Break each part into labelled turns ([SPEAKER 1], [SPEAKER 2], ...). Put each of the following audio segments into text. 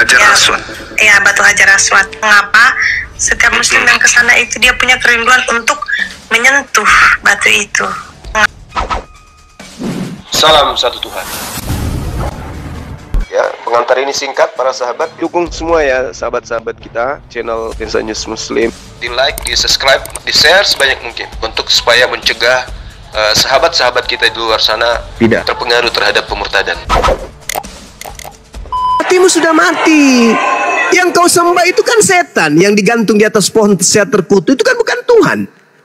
[SPEAKER 1] Hajar Aswad.
[SPEAKER 2] Ya, Batu Hajar Aswad. Mengapa setiap muslim yang ke sana itu dia punya kerinduan untuk menyentuh batu itu?
[SPEAKER 3] Salam satu Tuhan. Ya, pengantar ini singkat para sahabat. Dukung semua ya sahabat-sahabat kita channel Tensa News Muslim. Di like, di subscribe, di share sebanyak mungkin untuk supaya mencegah sahabat-sahabat kita di luar sana tidak terpengaruh terhadap pemurtadan.
[SPEAKER 4] Hatimu sudah mati. Yang kau sembah itu kan setan yang digantung di atas pohon sehat terkutuk. Itu kan bukan Tuhan.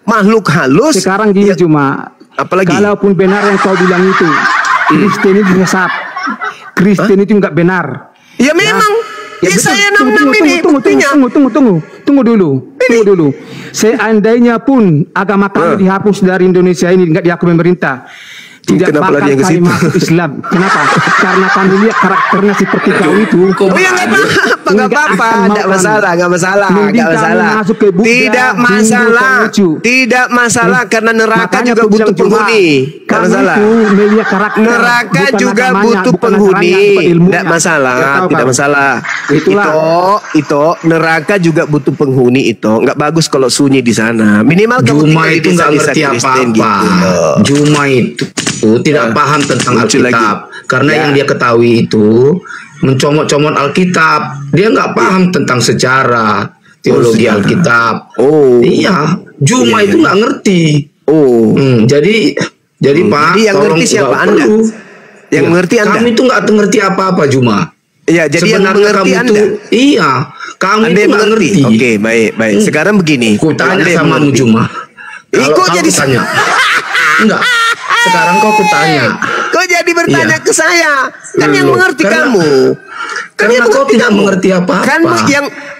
[SPEAKER 4] Makhluk halus.
[SPEAKER 5] Sekarang gini cuma,
[SPEAKER 4] apalagi?
[SPEAKER 5] Kalaupun benar yang kau bilang itu, Kristen itu sesat. Kristen itu nggak benar.
[SPEAKER 4] Ya memang. Ya, saya
[SPEAKER 5] tunggu dulu. Seandainya pun agama kami dihapus dari Indonesia ini, nggak diakui pemerintah, tidak bakal kami masuk Islam. Kenapa? Karena kami lihat karakternya seperti kau itu.
[SPEAKER 4] Oh ya nggak apa-apa, nggak masalah. Tidak masalah karena neraka juga butuh penghuni. Nggak masalah. Neraka juga butuh penghuni. Tidak masalah. Itu neraka juga butuh penghuni itu. Nggak bagus kalau sunyi di sana. Minimal
[SPEAKER 6] Juma itu nggak ngerti apa-apa. Juma itu tidak paham tentang Alkitab, karena yang dia ketahui itu mencomot-comot Alkitab. Dia nggak paham tentang sejarah teologi Alkitab. Iya, Juma itu nggak ngerti. Jadi Pak,
[SPEAKER 4] yang ngerti siapa Anda? Yang mengerti Anda?
[SPEAKER 6] Kami itu nggak ngerti apa-apa, Juma.
[SPEAKER 4] Iya, jadi yang mengerti Anda.
[SPEAKER 6] Iya, kamu itu nggak ngerti.
[SPEAKER 4] Oke, baik. Sekarang begini.
[SPEAKER 6] Ku tanya sama Juma. Kok jadi tanya? Enggak. Sekarang kau kutanya.
[SPEAKER 4] Kau jadi bertanya ke saya. Kan yang mengerti kamu.
[SPEAKER 6] Karena kau tidak mengerti apa-apa.
[SPEAKER 4] Kan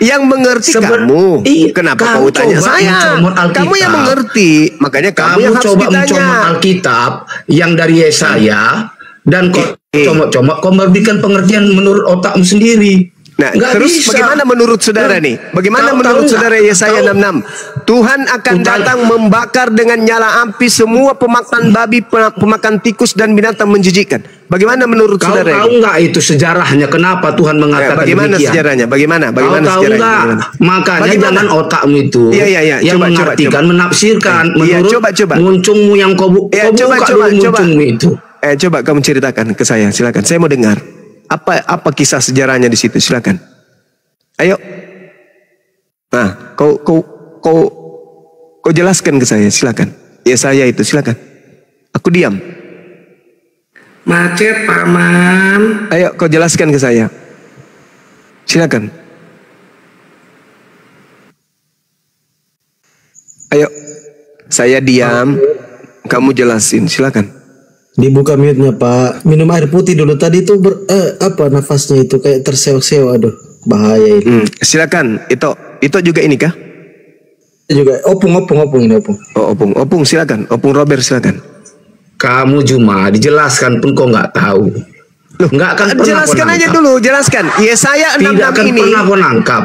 [SPEAKER 4] yang mengerti kamu. Kenapa kau tanya saya? Kamu yang mengerti. Makanya kamu yang harus
[SPEAKER 6] coba
[SPEAKER 4] ditanya.
[SPEAKER 6] Mencomot Alkitab yang dari Yesaya dan kau comot-comot, kau memberikan pengertian menurut otakmu sendiri.
[SPEAKER 4] Nah, terus bisa. Bagaimana menurut saudara nih? Bagaimana menurut saudara Yesaya 66? Tuhan akan datang membakar dengan nyala api semua pemakan babi, pemakan tikus dan binatang menjijikkan. Bagaimana menurut saudara?
[SPEAKER 6] Kau tahu nggak itu sejarahnya? Kenapa Tuhan mengatakan
[SPEAKER 4] bagaimana
[SPEAKER 6] demikian?
[SPEAKER 4] Sejarahnya? Bagaimana
[SPEAKER 6] Kau tahu
[SPEAKER 4] sejarahnya?
[SPEAKER 6] Nggak? Makanya jangan otakmu itu yang mengartikan, menafsirkan menurut muncungmu yang kau buka muncungmu itu.
[SPEAKER 4] Coba kamu ceritakan ke saya, silakan. Saya mau dengar. Apa kisah sejarahnya di situ? Silakan. Ayo. Nah, kau jelaskan ke saya, silakan. Yesaya itu, silakan. Aku diam.
[SPEAKER 7] Macet, Paman.
[SPEAKER 4] Ayo, kau jelaskan ke saya. Silakan. Ayo. Saya diam. Kamu jelasin, silakan.
[SPEAKER 7] Dibuka mute-nya, Pak. Minum air putih dulu. Tadi itu nafasnya itu kayak terseok-seok. Aduh, bahaya itu.
[SPEAKER 4] Silakan. Itu juga ini kah?
[SPEAKER 7] Juga opung ini opung.
[SPEAKER 4] Oh, opung silakan. Opung Robert silakan.
[SPEAKER 6] Kamu Juma dijelaskan pun kau nggak tahu.
[SPEAKER 4] Loh, nggak akan jelaskan aja dulu, jelaskan. Yesaya 66
[SPEAKER 6] tidak akan
[SPEAKER 4] ini.
[SPEAKER 6] Pernah kau nangkap.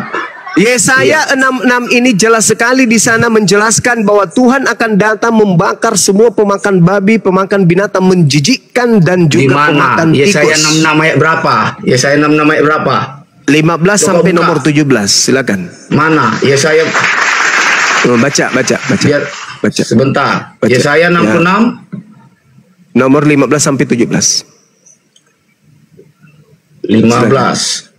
[SPEAKER 4] Yesaya 66 ini jelas sekali di sana menjelaskan bahwa Tuhan akan datang membakar semua pemakan babi, pemakan binatang menjijikkan dan juga pemakan tikus.
[SPEAKER 6] Yesaya 66 ayat berapa? Yesaya 66 ayat berapa?
[SPEAKER 4] 15 sampai nomor 17. Silakan.
[SPEAKER 6] Mana? Yesaya
[SPEAKER 4] baca.
[SPEAKER 6] Sebentar.
[SPEAKER 4] Baca.
[SPEAKER 6] Yesaya 66
[SPEAKER 4] nomor 15 sampai 17.
[SPEAKER 6] 15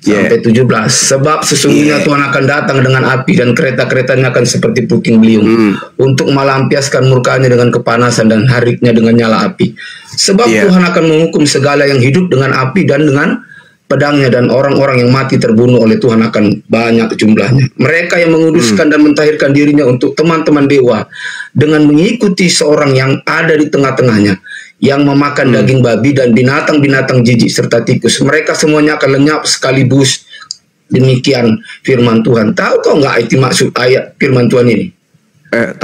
[SPEAKER 6] sampai 17. Sebab sesungguhnya Tuhan akan datang dengan api dan kereta-keretanya akan seperti puting beliung untuk melampiaskan murkanya dengan kepanasan dan hariknya dengan nyala api. Sebab Tuhan akan menghukum segala yang hidup dengan api dan dengan pedangnya, dan orang-orang yang mati terbunuh oleh Tuhan akan banyak jumlahnya. Mereka yang menguduskan dan mentahirkan dirinya untuk teman-teman dewa dengan mengikuti seorang yang ada di tengah-tengahnya, yang memakan daging babi dan binatang-binatang jijik serta tikus. Mereka semuanya akan lenyap sekaligus. Demikian firman Tuhan. Tahu kau nggak itu maksud ayat firman Tuhan ini?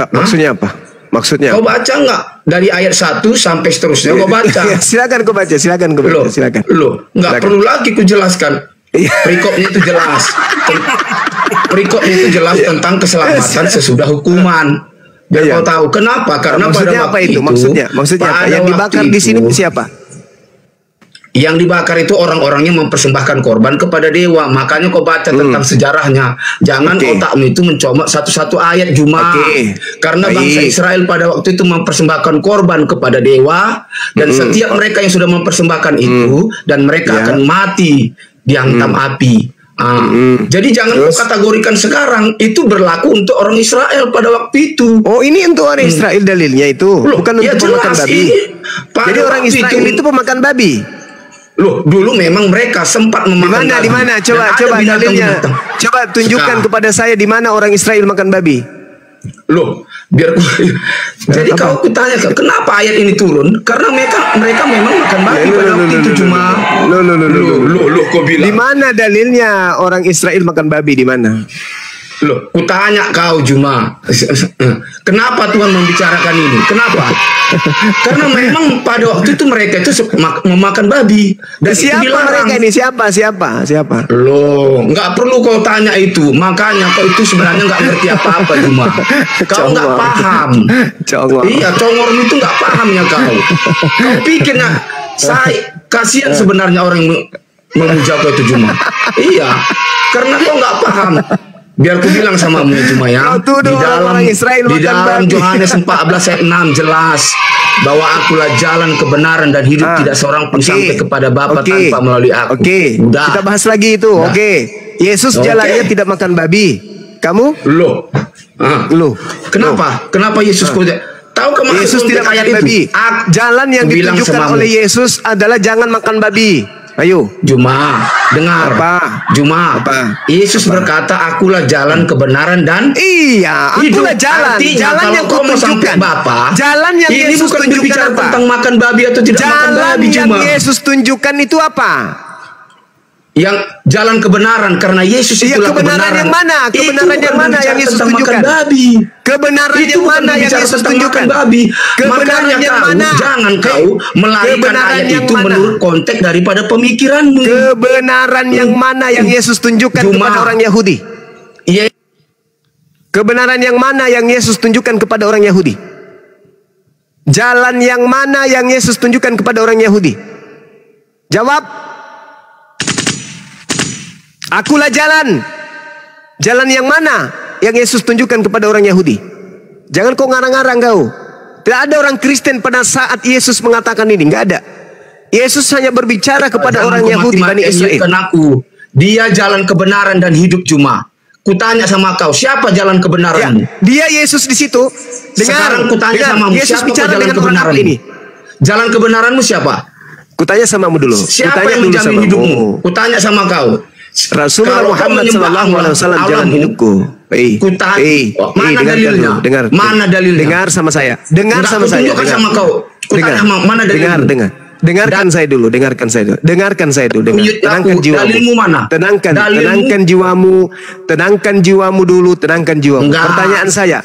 [SPEAKER 4] Maksudnya apa? Maksudnya
[SPEAKER 6] kau baca nggak dari ayat 1 sampai seterusnya? Kau baca.
[SPEAKER 4] Silakan kau baca. Silakan.
[SPEAKER 6] Nggak perlu lagi ku jelaskan. Perikopnya itu jelas. Perikopnya itu jelas tentang keselamatan sesudah hukuman. Dan kau tahu kenapa? Karena
[SPEAKER 4] maksudnya
[SPEAKER 6] pada waktu
[SPEAKER 4] apa itu? Maksudnya apa? Yang dibakar di sini siapa?
[SPEAKER 6] Yang dibakar itu orang-orang yang mempersembahkan korban kepada dewa. Makanya kau baca tentang sejarahnya. Jangan otakmu itu mencomot satu-satu ayat Juma. Karena bangsa Israel pada waktu itu mempersembahkan korban kepada dewa. Dan setiap mereka yang sudah mempersembahkan itu, dan mereka akan mati dihantam api. Jadi jangan kau kategorikan sekarang itu berlaku untuk orang Israel pada waktu itu.
[SPEAKER 4] Oh, ini untuk orang Israel dalilnya itu. Bukan untuk pemakan babi. Jadi orang Israel itu pemakan babi.
[SPEAKER 6] Loh, dulu memang mereka sempat memakan babi.
[SPEAKER 4] Di mana? Coba dalilnya. Coba tunjukkan kepada saya di mana orang Israel makan babi.
[SPEAKER 6] Loh, biar jadi kau kutanya kenapa ayat ini turun? Karena mereka memang makan babi pada waktu itu cuma. Loh, kau bilang.
[SPEAKER 4] Di mana dalilnya orang Israel makan babi di mana?
[SPEAKER 6] Loh, kutanya kau Juma, kenapa Tuhan membicarakan ini? Kenapa? Karena memang pada waktu itu mereka itu memakan babi. Dan
[SPEAKER 4] siapa mereka ini? Siapa?
[SPEAKER 6] Loh, nggak perlu kau tanya itu. Makanya kau itu sebenarnya nggak ngerti apa-apa Juma. Kau nggak paham. Iya, congor itu nggak pahamnya kau. Kau pikirnya, saya kasihan sebenarnya orang yang memuja kau itu Juma. Iya, karena kau nggak paham. Biar ku bilang sama Juma ya, di dalam Yohanes 14 ayat 6 jelas bahwa akulah jalan kebenaran dan hidup, tidak seorang pun sampai kepada Bapa tanpa melalui aku.
[SPEAKER 4] Udah. Kita bahas lagi itu. Yesus jalannya tidak makan babi. Kamu?
[SPEAKER 6] Loh. Kenapa Yesus tahu kemarin
[SPEAKER 4] Yesus tidak makan babi? Jalan yang ditunjukkan oleh Yesus adalah jangan makan babi. Ayo,
[SPEAKER 6] Juma, dengar. Juma, Yesus berkata, akulah jalan kebenaran dan
[SPEAKER 4] akulah jalan. Jalan yang kau tunjukkan,
[SPEAKER 6] Bapak.
[SPEAKER 4] Jalan yang
[SPEAKER 6] ini
[SPEAKER 4] Yesus
[SPEAKER 6] bukan
[SPEAKER 4] tunjukkan
[SPEAKER 6] berbicara
[SPEAKER 4] apa?
[SPEAKER 6] Tentang makan babi atau tidak makan babi, Juma.
[SPEAKER 4] Jalan yang Yesus tunjukkan itu apa?
[SPEAKER 6] Yang jalan kebenaran, karena Yesus itulah kebenaran.
[SPEAKER 4] Yang mana? Kebenaran yang mana yang Yesus tunjukkan? Kebenaran yang mana yang Yesus tunjukkan?
[SPEAKER 6] Kebenaran yang mana? Jangan kau melarikan ayat itu menurut konteks daripada pemikiranmu.
[SPEAKER 4] Kebenaran yang mana yang Yesus tunjukkan kepada orang Yahudi? Kebenaran yang mana yang Yesus tunjukkan kepada orang Yahudi? Jalan yang mana yang Yesus tunjukkan kepada orang Yahudi? Jawab. Akulah jalan. Jalan yang mana yang Yesus tunjukkan kepada orang Yahudi? Jangan kau ngarang-ngarang kau. Tidak ada orang Kristen pada saat Yesus mengatakan ini. Nggak ada. Yesus hanya berbicara kepada orang Yahudi, Bani Israel.
[SPEAKER 6] Dia jalan kebenaran dan hidup Juma. Kutanya sama kau, siapa jalan kebenaranmu?
[SPEAKER 4] Dia Yesus di situ.
[SPEAKER 6] Sekarang kutanya sama Yesus bicara jalan kebenaran ini. Jalan kebenaranmu siapa?
[SPEAKER 4] Kutanya samamu dulu.
[SPEAKER 6] Siapa yang menjamin hidupmu? Kutanya sama kau.
[SPEAKER 4] Rasulullah Muhammad SAW jalan hidupku.
[SPEAKER 6] Mana dalilnya? Mana dalilnya?
[SPEAKER 4] Dengar sama saya. Dengar sama saya.
[SPEAKER 6] Sama kau. Mana dalilnya?
[SPEAKER 4] Dengarkan saya dulu. Tenangkan jiwamu.
[SPEAKER 6] Dalilmu mana?
[SPEAKER 4] Tenangkan jiwamu. Tenangkan jiwamu dulu. Tenangkan jiwamu. Pertanyaan saya.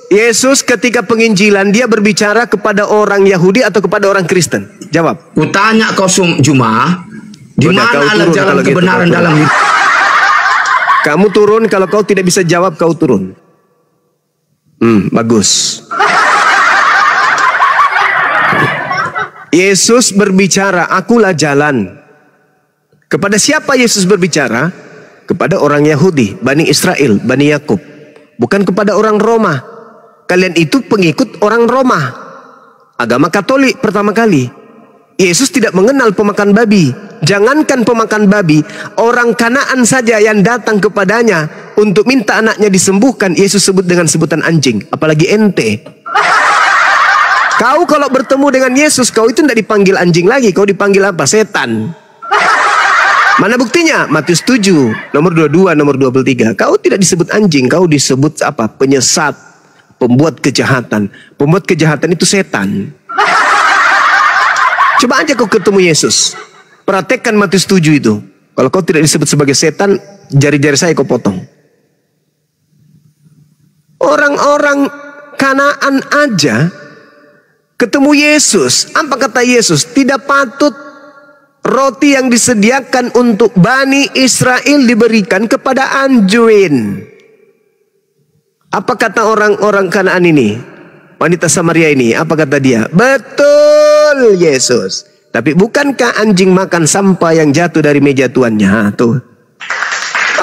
[SPEAKER 4] Yesus ketika penginjilan dia berbicara kepada orang Yahudi atau kepada orang Kristen? Jawab.
[SPEAKER 6] Kutanya kau Juma. Di mana alat jalan kebenaran dalam hidup?
[SPEAKER 4] Kamu turun, kalau kau tidak bisa jawab, kau turun. Bagus. Yesus berbicara, akulah jalan. Kepada siapa Yesus berbicara? Kepada orang Yahudi, Bani Israel, Bani Yakub. Bukan kepada orang Roma. Kalian itu pengikut orang Roma. Agama Katolik pertama kali. Yesus tidak mengenal pemakan babi. Jangankan pemakan babi, orang Kanaan saja yang datang kepadanya untuk minta anaknya disembuhkan, Yesus sebut dengan sebutan anjing. Apalagi ente. Kau kalau bertemu dengan Yesus, kau itu tidak dipanggil anjing lagi. Kau dipanggil apa? Setan. Mana buktinya? Matius 7, nomor 22, nomor 23. Kau tidak disebut anjing, kau disebut apa? Penyesat, pembuat kejahatan. Pembuat kejahatan itu setan. Coba aja kau ketemu Yesus. Praktekkan Matius 7 itu. Kalau kau tidak disebut sebagai setan, jari-jari saya kau potong. Orang-orang Kanaan aja ketemu Yesus. Apa kata Yesus? Tidak patut roti yang disediakan untuk Bani Israel diberikan kepada anjing. Apa kata orang-orang Kanaan ini? Wanita Samaria ini, apa kata dia? Betul Yesus. Tapi bukankah anjing makan sampah yang jatuh dari meja tuannya? Tuh.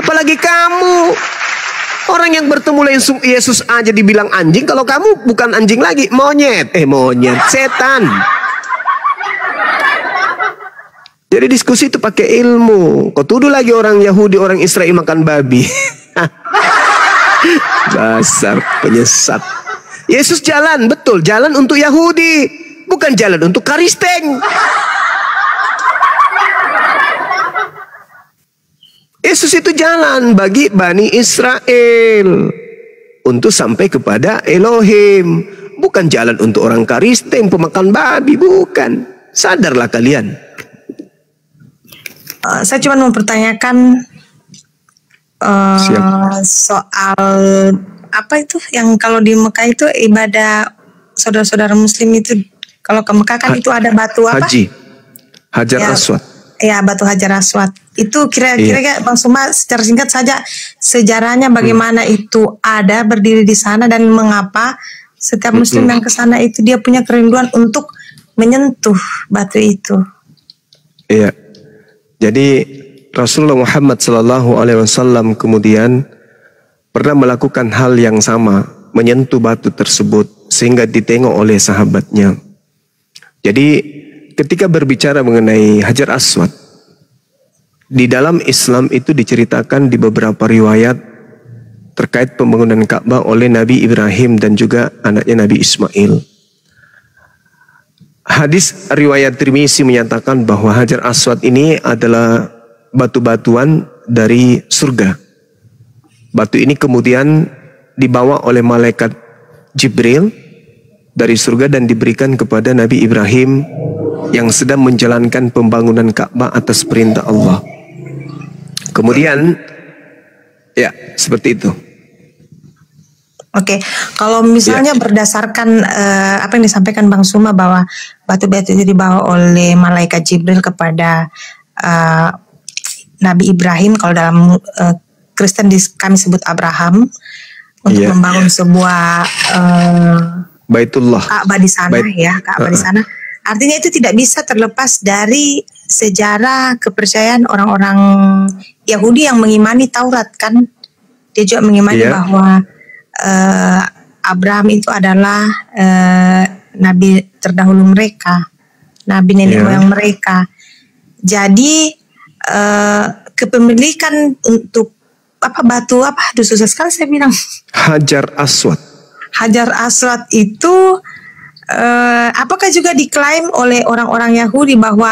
[SPEAKER 4] Apalagi kamu. Orang yang bertemu Yesus aja dibilang anjing. Kalau kamu bukan anjing lagi, monyet. Monyet, setan. Jadi diskusi itu pakai ilmu. Kau tuduh lagi orang Yahudi, orang Israel makan babi. Dasar penyesat. Yesus jalan, betul, jalan untuk Yahudi, bukan jalan untuk Kristen. Yesus itu jalan bagi Bani Israel untuk sampai kepada Elohim, bukan jalan untuk orang Kristen pemakan babi, bukan. Sadarlah kalian.
[SPEAKER 2] Saya cuma mau pertanyakan soal apa itu yang kalau di Mekah itu ibadah saudara-saudara Muslim itu, kalau ke Mekah kan itu ada batu apa?
[SPEAKER 4] Haji, Hajar Aswad.
[SPEAKER 2] Ya, batu Hajar Aswad. Itu kira-kira Bang Suma secara singkat saja sejarahnya bagaimana itu ada berdiri di sana dan mengapa setiap Muslim yang ke sana itu dia punya kerinduan untuk menyentuh batu itu.
[SPEAKER 4] Iya. Jadi Rasulullah Muhammad SAW kemudian pernah melakukan hal yang sama, menyentuh batu tersebut sehingga ditengok oleh sahabatnya. Jadi ketika berbicara mengenai Hajar Aswad, di dalam Islam itu diceritakan di beberapa riwayat terkait pembangunan Ka'bah oleh Nabi Ibrahim dan juga anaknya Nabi Ismail. Hadis riwayat Tirmizi menyatakan bahwa Hajar Aswad ini adalah batu-batuan dari surga. Batu ini kemudian dibawa oleh malaikat Jibril dari surga dan diberikan kepada Nabi Ibrahim yang sedang menjalankan pembangunan Ka'bah atas perintah Allah. Kemudian, ya seperti itu.
[SPEAKER 2] Oke, kalau misalnya berdasarkan apa yang disampaikan Bang Suma bahwa batu-batu itu dibawa oleh malaikat Jibril kepada Nabi Ibrahim, kalau dalam Kristen kami sebut Abraham, untuk membangun sebuah
[SPEAKER 4] Baitullah,
[SPEAKER 2] Ka'bah di sana, Ka'bah di sana. Artinya itu tidak bisa terlepas dari sejarah kepercayaan orang-orang Yahudi yang mengimani Taurat, kan? Dia juga mengimani bahwa Abraham itu adalah nabi terdahulu mereka, nabi nenek moyang mereka. Jadi kepemilikan untuk batu aduh susah sekali saya bilang.
[SPEAKER 4] Hajar Aswad.
[SPEAKER 2] Hajar Aswad itu apakah juga diklaim oleh orang-orang Yahudi bahwa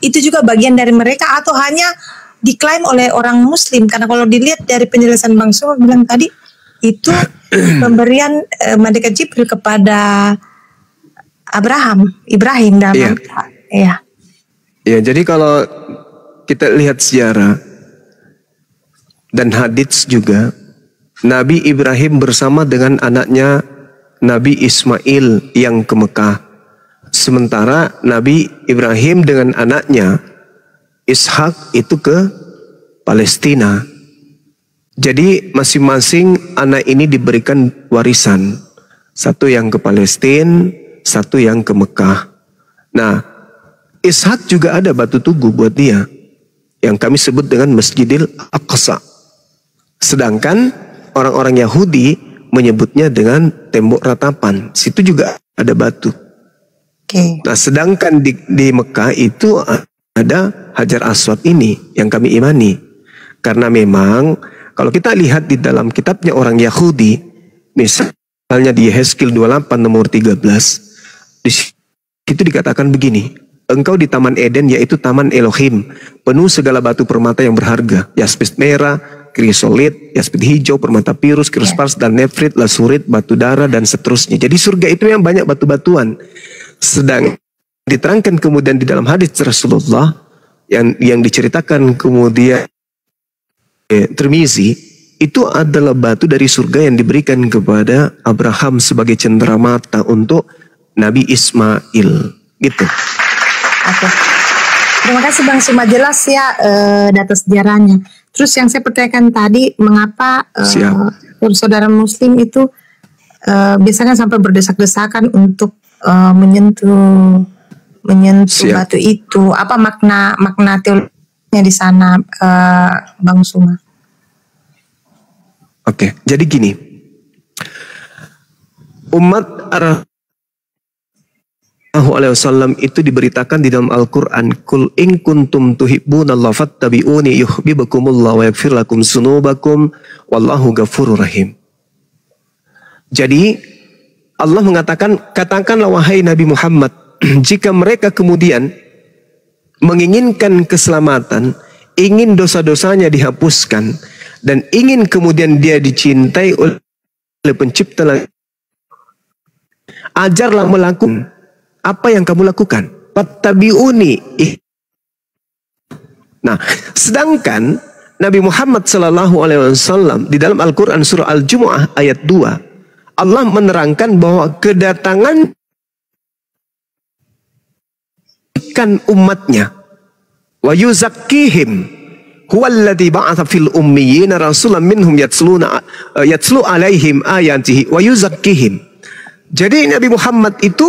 [SPEAKER 2] itu juga bagian dari mereka atau hanya diklaim oleh orang Muslim? Karena kalau dilihat dari penjelasan Bang Suma bilang tadi itu pemberian malaikat Jibril kepada Ibrahim dalam
[SPEAKER 4] Ya, jadi kalau kita lihat sejarah dan hadits juga, Nabi Ibrahim bersama dengan anaknya Nabi Ismail yang ke Mekah. Sementara Nabi Ibrahim dengan anaknya Ishak itu ke Palestina. Jadi masing-masing anak ini diberikan warisan. Satu yang ke Palestina, satu yang ke Mekah. Nah, Ishak juga ada batu tugu buat dia, yang kami sebut dengan Masjidil Aqsa. Sedangkan orang-orang Yahudi menyebutnya dengan tembok ratapan. Situ juga ada batu. Nah, sedangkan di Mekah itu ada Hajar Aswad ini yang kami imani. Karena memang kalau kita lihat di dalam kitabnya orang Yahudi, misalnya di Yehezkiel 28 nomor 13, di situ dikatakan begini, engkau di Taman Eden, yaitu Taman Elohim, penuh segala batu permata yang berharga, yaspis merah, krisolit, yaspis hijau, permata pirus, krispars, dan nefrit, lasurit, batu dara, dan seterusnya. Jadi surga itu yang banyak batu-batuan. Sedang diterangkan kemudian di dalam hadis Rasulullah yang diceritakan kemudian Tirmizi, itu adalah batu dari surga yang diberikan kepada Abraham sebagai cenderamata untuk Nabi Ismail, gitu.
[SPEAKER 2] Oke. Terima kasih Bang Suma, jelas ya data sejarahnya. Terus yang saya pertanyakan tadi, mengapa saudara Muslim itu biasanya sampai berdesak-desakan untuk menyentuh menyentuh batu itu? Apa makna teologinya di sana, Bang Suma?
[SPEAKER 4] Oke, jadi gini, umat Alaihi Wasallam itu diberitakan di dalam Al-Quran, Kul in kuntum tuhibbunallaha fattabi'uni yuhibbukumullah wa yaghfir lakum dzunubakum wallahu ghafurur rahim. Jadi Allah mengatakan, katakanlah wahai Nabi Muhammad, jika mereka kemudian menginginkan keselamatan, ingin dosa-dosanya dihapuskan, dan ingin kemudian dia dicintai oleh pencipta langit, ajarlah melakukan apa yang kamu lakukan. Fattabi'uni. Nah, sedangkan Nabi Muhammad SAW di dalam Al-Quran surah Al-Jumu'ah ayat 2, Allah menerangkan bahwa kedatangan kan umatnya, wa yuzakkihim huwallazi ba'atsa fil ummiyina rasulan minhum yatlu alaihim ayatihi wa yuzakkihim. Jadi Nabi Muhammad itu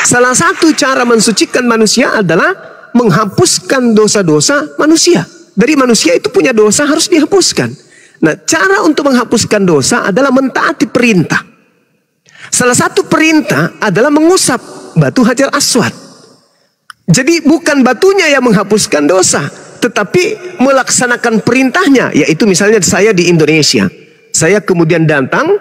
[SPEAKER 4] salah satu cara mensucikan manusia adalah menghapuskan dosa-dosa manusia. Dari manusia itu punya dosa harus dihapuskan. Nah, cara untuk menghapuskan dosa adalah mentaati perintah. Salah satu perintah adalah mengusap batu Hajar Aswad. Jadi bukan batunya yang menghapuskan dosa, tetapi melaksanakan perintahnya. Yaitu misalnya saya di Indonesia, saya kemudian datang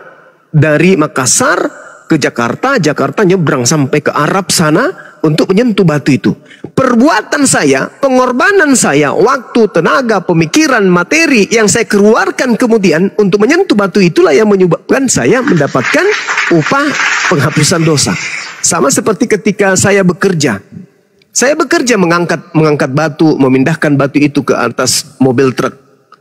[SPEAKER 4] dari Makassar ke Jakarta, Jakarta nyebrang sampai ke Arab sana untuk menyentuh batu itu. Perbuatan saya, pengorbanan saya, waktu, tenaga, pemikiran, materi yang saya keluarkan kemudian untuk menyentuh batu itulah yang menyebabkan saya mendapatkan upah penghapusan dosa. Sama seperti ketika saya bekerja. Saya bekerja mengangkat batu, memindahkan batu itu ke atas mobil truk.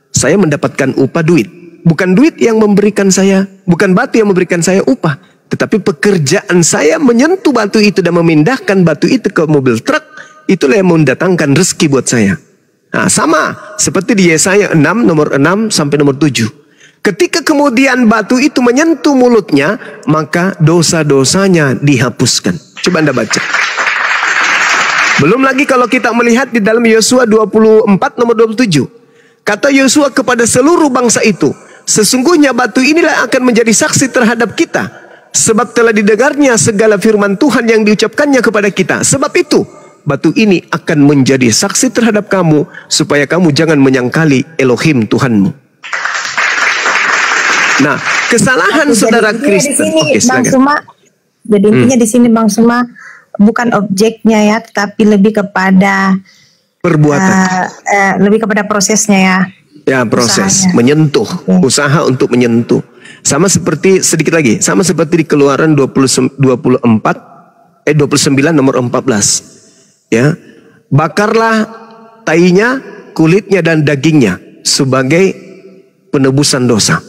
[SPEAKER 4] Saya mendapatkan upah duit. Bukan duit yang memberikan saya, bukan batu yang memberikan saya upah, tetapi pekerjaan saya menyentuh batu itu dan memindahkan batu itu ke mobil truk, itulah yang mendatangkan rezeki buat saya. Nah, sama seperti di Yesaya 6 nomor 6 sampai nomor 7. Ketika kemudian batu itu menyentuh mulutnya, maka dosa-dosanya dihapuskan. Coba Anda baca. Belum lagi kalau kita melihat di dalam Yosua 24 nomor 27. Kata Yosua kepada seluruh bangsa itu, sesungguhnya batu inilah akan menjadi saksi terhadap kita, sebab telah didengarnya segala firman Tuhan yang diucapkannya kepada kita. Sebab itu batu ini akan menjadi saksi terhadap kamu, supaya kamu jangan menyangkali Elohim Tuhanmu. Nah, kesalahan saudara Kristen. Oke, silakan.
[SPEAKER 2] Jadi intinya di sini Bang Suma bukan objeknya ya, tetapi lebih kepada
[SPEAKER 4] perbuatan,
[SPEAKER 2] lebih kepada prosesnya ya.
[SPEAKER 4] Ya, proses usahanya. Menyentuh, usaha untuk menyentuh. Sama seperti sedikit lagi, sama seperti di Keluaran 29 nomor 14. Ya. Bakarlah tainya, kulitnya dan dagingnya sebagai penebusan dosa.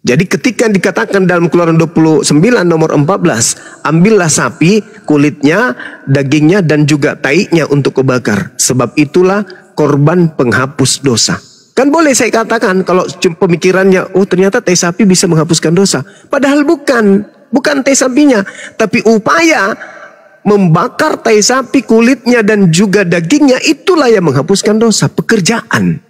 [SPEAKER 4] Jadi ketika dikatakan dalam Keluaran 29 nomor 14, ambillah sapi, kulitnya, dagingnya dan juga tainya untuk kau bakar, sebab itulah korban penghapus dosa. Kan boleh saya katakan kalau pemikirannya, oh ternyata tai sapi bisa menghapuskan dosa. Padahal bukan tai sapinya, tapi upaya membakar tai sapi, kulitnya dan juga dagingnya, itulah yang menghapuskan dosa. Pekerjaan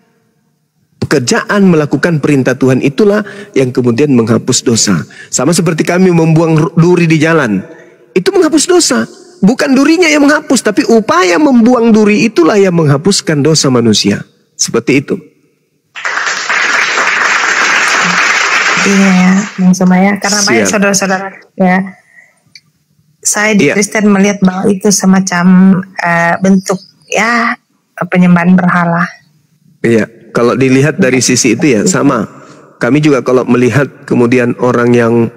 [SPEAKER 4] melakukan perintah Tuhan itulah yang kemudian menghapus dosa. Sama seperti kami membuang duri di jalan, itu menghapus dosa. Bukan durinya yang menghapus, tapi upaya membuang duri itulah yang menghapuskan dosa manusia. Seperti itu.
[SPEAKER 2] Iya ya, Bang Suma ya. Karena banyak saudara-saudara ya, saya di Kristen melihat bahwa itu semacam bentuk ya penyembahan berhala.
[SPEAKER 4] Iya. Kalau dilihat dari sisi itu ya sama. Kami juga kalau melihat kemudian orang yang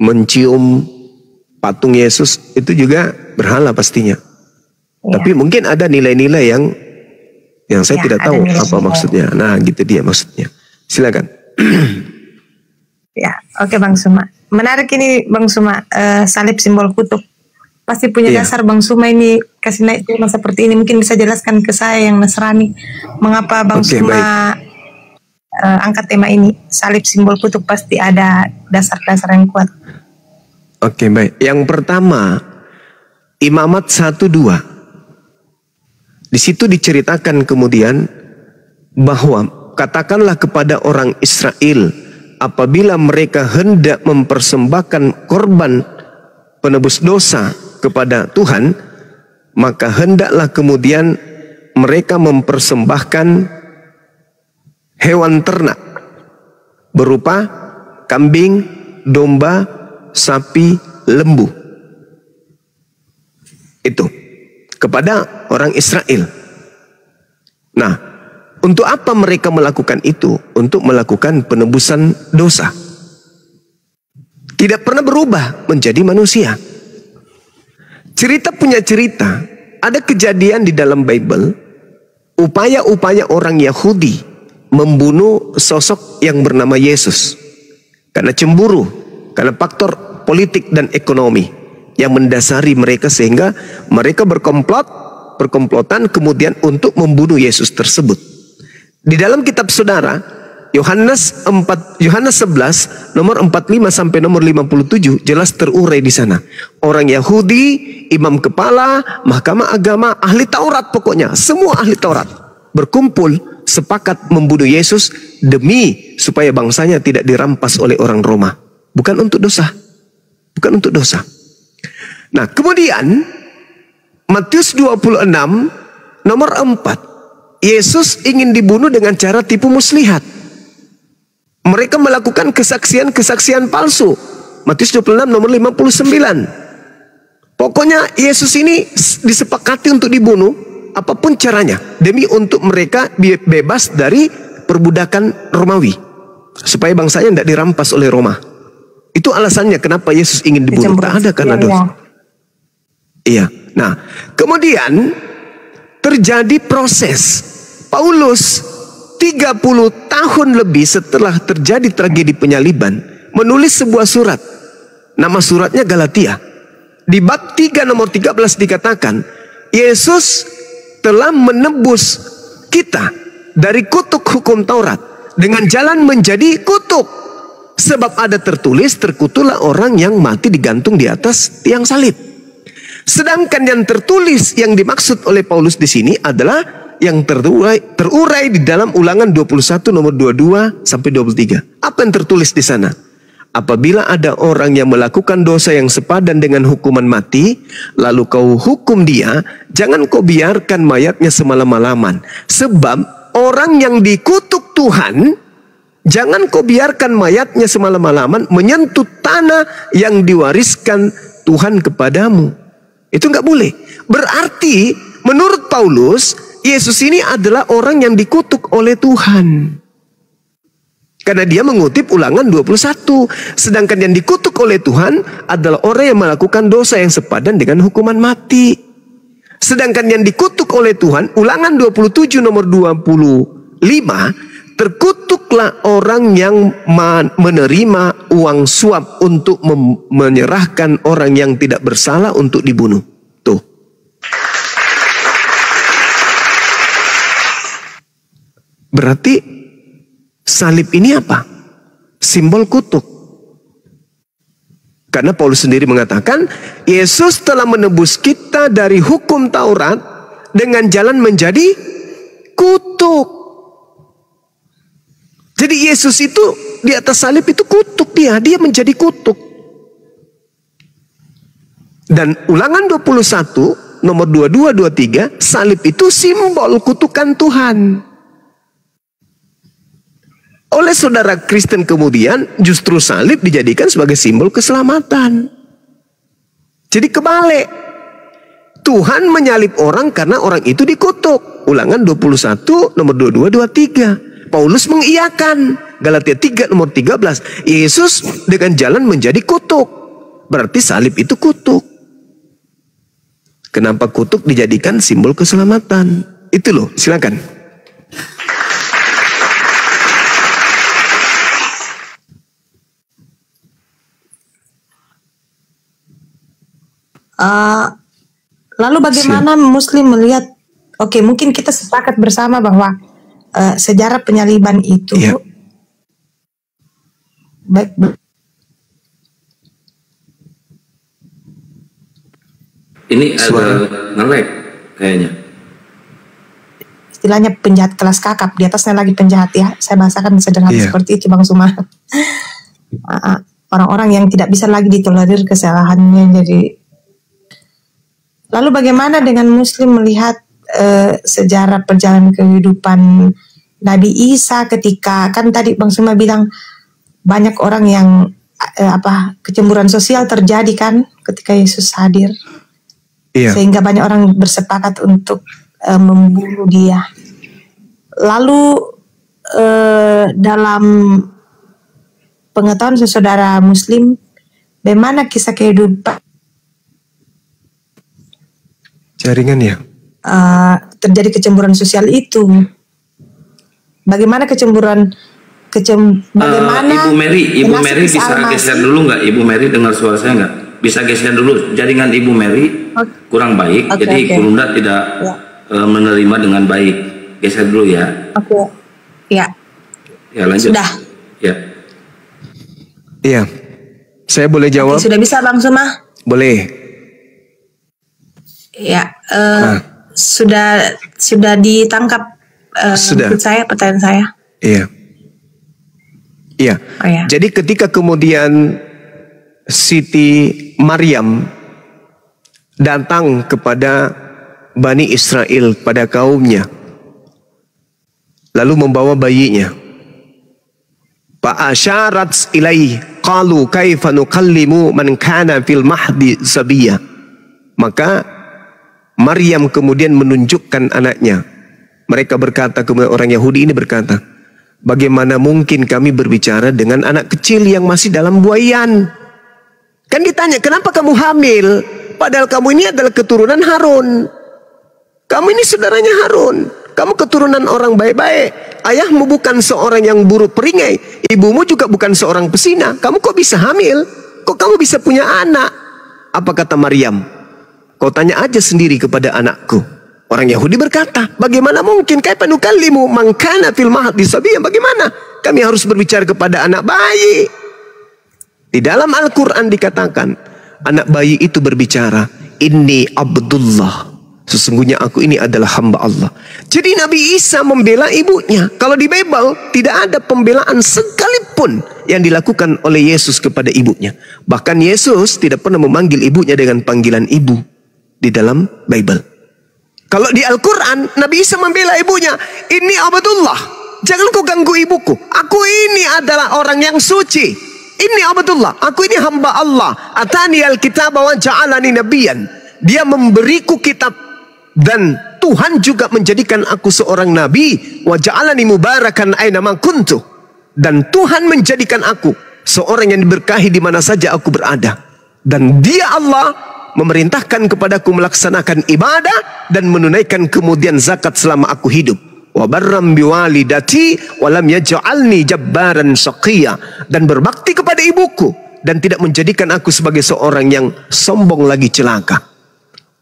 [SPEAKER 4] mencium patung Yesus, itu juga berhala pastinya. Ya. Tapi mungkin ada nilai-nilai yang saya tidak tahu apa maksudnya. Nah, gitu dia maksudnya. Silakan.
[SPEAKER 2] Ya, oke Bang Suma. Menarik ini Bang Suma, salib simbol kutub. Pasti punya dasar Bang Suma ini kasih naik tema seperti ini. Mungkin bisa jelaskan ke saya yang Nasrani, mengapa Bang Suma angkat tema ini, salib simbol kutuk, pasti ada dasar-dasar yang kuat.
[SPEAKER 4] Oke, baik. Yang pertama, Imamat 1:2. Di situ diceritakan kemudian bahwa katakanlah kepada orang Israel, apabila mereka hendak mempersembahkan korban penebus dosa kepada Tuhan, maka hendaklah kemudian mereka mempersembahkan hewan ternak berupa kambing, domba, sapi, lembu. Itu kepada orang Israel. Nah, untuk apa mereka melakukan itu? Untuk melakukan penebusan dosa. Tidak pernah berubah menjadi manusia. Cerita punya cerita. Ada kejadian di dalam Bible, upaya-upaya orang Yahudi membunuh sosok yang bernama Yesus. Karena cemburu, karena faktor politik dan ekonomi yang mendasari mereka, sehingga mereka berkomplotan kemudian untuk membunuh Yesus tersebut. Di dalam kitab saudara Yohanes 11 nomor 45 sampai nomor 57 jelas terurai di sana. Orang Yahudi, imam kepala, mahkamah agama, ahli Taurat, pokoknya semua ahli Taurat berkumpul sepakat membunuh Yesus demi supaya bangsanya tidak dirampas oleh orang Roma. Bukan untuk dosa. Bukan untuk dosa. Nah, kemudian Matius 26 nomor 4, Yesus ingin dibunuh dengan cara tipu muslihat. Mereka melakukan kesaksian-kesaksian palsu. Matius 26 nomor 59. Pokoknya Yesus ini disepakati untuk dibunuh apapun caranya, demi untuk mereka bebas dari perbudakan Romawi, supaya bangsanya tidak dirampas oleh Roma. Itu alasannya kenapa Yesus ingin dibunuh. Tak ada karena dosa. Iya. Nah, kemudian terjadi proses. Paulus 30 tahun lebih setelah terjadi tragedi penyaliban menulis sebuah surat. Nama suratnya Galatia. Di bab 3 nomor 13 dikatakan, Yesus telah menebus kita dari kutuk hukum Taurat dengan jalan menjadi kutuk. Sebab ada tertulis, terkutuklah orang yang mati digantung di atas tiang salib. Sedangkan yang tertulis yang dimaksud oleh Paulus di sini adalah yang terurai di dalam Ulangan 21 nomor 22 sampai 23. Apa yang tertulis di sana? Apabila ada orang yang melakukan dosa yang sepadan dengan hukuman mati, lalu kau hukum dia, jangan kau biarkan mayatnya semalam-malaman. Sebab orang yang dikutuk Tuhan, jangan kau biarkan mayatnya semalam-malaman menyentuh tanah yang diwariskan Tuhan kepadamu. Itu nggak boleh. Berarti menurut Paulus, Yesus ini adalah orang yang dikutuk oleh Tuhan. Karena dia mengutip Ulangan 21. Sedangkan yang dikutuk oleh Tuhan adalah orang yang melakukan dosa yang sepadan dengan hukuman mati. Sedangkan yang dikutuk oleh Tuhan, Ulangan 27 nomor 25, terkutuklah orang yang menerima uang suap untuk menyerahkan orang yang tidak bersalah untuk dibunuh. Tuh. Berarti salib ini apa? Simbol kutuk. Karena Paulus sendiri mengatakan, Yesus telah menebus kita dari hukum Taurat dengan jalan menjadi kutuk. Jadi Yesus itu di atas salib itu kutuk dia menjadi kutuk. Dan Ulangan 21 nomor 22-23, salib itu simbol kutukan Tuhan. Oleh saudara Kristen kemudian justru salib dijadikan sebagai simbol keselamatan. Jadi kebalik. Tuhan menyalib orang karena orang itu dikutuk. Ulangan 21 nomor 22-23. Paulus mengiyakan. Galatia 3 nomor 13. Yesus dengan jalan menjadi kutuk. Berarti salib itu kutuk. Kenapa kutuk dijadikan simbol keselamatan? Itu loh, silakan.
[SPEAKER 2] Lalu bagaimana Muslim melihat? Oke, mungkin kita sepakat bersama bahwa sejarah penyaliban itu
[SPEAKER 6] ini agak nge-lag kayaknya.
[SPEAKER 2] Istilahnya penjahat kelas kakap, di atasnya lagi penjahat ya. Saya bahasakan sederhana seperti itu Bang Suma. Orang-orang yang tidak bisa lagi ditolerir kesalahannya. Jadi, lalu bagaimana dengan Muslim melihat sejarah perjalanan kehidupan Nabi Isa ketika kan tadi Bang Suma bilang banyak orang yang kecemburuan sosial terjadi kan ketika Yesus hadir, sehingga banyak orang bersepakat untuk membunuh dia. Lalu dalam pengetahuan saudara Muslim, bagaimana kisah kehidupan
[SPEAKER 3] jaringannya
[SPEAKER 2] terjadi kecemburuan sosial itu? Bagaimana bagaimana
[SPEAKER 6] Ibu Mary bisa geser dulu nggak? Ibu Mary dengar suara saya nggak? Bisa geser dulu, jaringan Ibu Mary kurang baik, jadi Kurunda tidak menerima dengan baik. Geser dulu ya.
[SPEAKER 2] Ya.
[SPEAKER 6] Ya lanjut.
[SPEAKER 2] Sudah.
[SPEAKER 6] Ya.
[SPEAKER 3] Iya. Saya boleh jawab?
[SPEAKER 2] Sudah bisa Bang Suma?
[SPEAKER 3] Boleh.
[SPEAKER 2] Ya. Sudah ditangkap pertanyaan saya.
[SPEAKER 3] Iya. Iya.
[SPEAKER 2] Oh, ya.
[SPEAKER 3] Jadi ketika kemudian Siti Maryam datang kepada Bani Israel, pada kaumnya, lalu membawa bayinya, fa'asyarat ilaihi qalu kaifa nukallimu man kana fil mahdi sabiyya. Maka Maryam kemudian menunjukkan anaknya. Mereka berkata, kemudian orang Yahudi ini berkata, bagaimana mungkin kami berbicara dengan anak kecil yang masih dalam buayan? Kan ditanya, kenapa kamu hamil? Padahal kamu ini adalah keturunan Harun. Kamu ini saudaranya Harun. Kamu keturunan orang baik-baik. Ayahmu bukan seorang yang buruk peringai. Ibumu juga bukan seorang pesina. Kamu kok bisa hamil? Kok kamu bisa punya anak? Apa kata Maryam? Kau tanya aja sendiri kepada anakku. Orang Yahudi berkata, bagaimana mungkin kaifa nukallimu man kana fil mahdi sabiyyan? Bagaimana kami harus berbicara kepada anak bayi? Di dalam Al-Quran dikatakan, anak bayi itu berbicara, inni Abdullah, sesungguhnya aku ini adalah hamba Allah. Jadi Nabi Isa membela ibunya. Kalau di Bible tidak ada pembelaan sekalipun yang dilakukan oleh Yesus kepada ibunya. Bahkan Yesus tidak pernah memanggil ibunya dengan panggilan ibu di dalam Bible. Kalau di Al-Quran, Nabi Isa membela ibunya, ini Abdullah, jangan kau ganggu ibuku. Aku ini adalah orang yang suci. Ini Abdullah, aku ini hamba Allah. Atani al-kitab wa ja'alani nabiyan. Dia memberiku kitab dan Tuhan juga menjadikan aku seorang nabi. Wa ja'alani mubarakan aina ma kuntu. Dan Tuhan menjadikan aku seorang yang diberkahi di mana saja aku berada. Dan Dia Allah memerintahkan kepadaku melaksanakan ibadah dan menunaikan kemudian zakat selama aku hidup. Wa barram biwalidati wa lam yaj'alni jabbaran syaqiyya, dan berbakti kepada ibuku dan tidak menjadikan aku sebagai seorang yang sombong lagi celaka.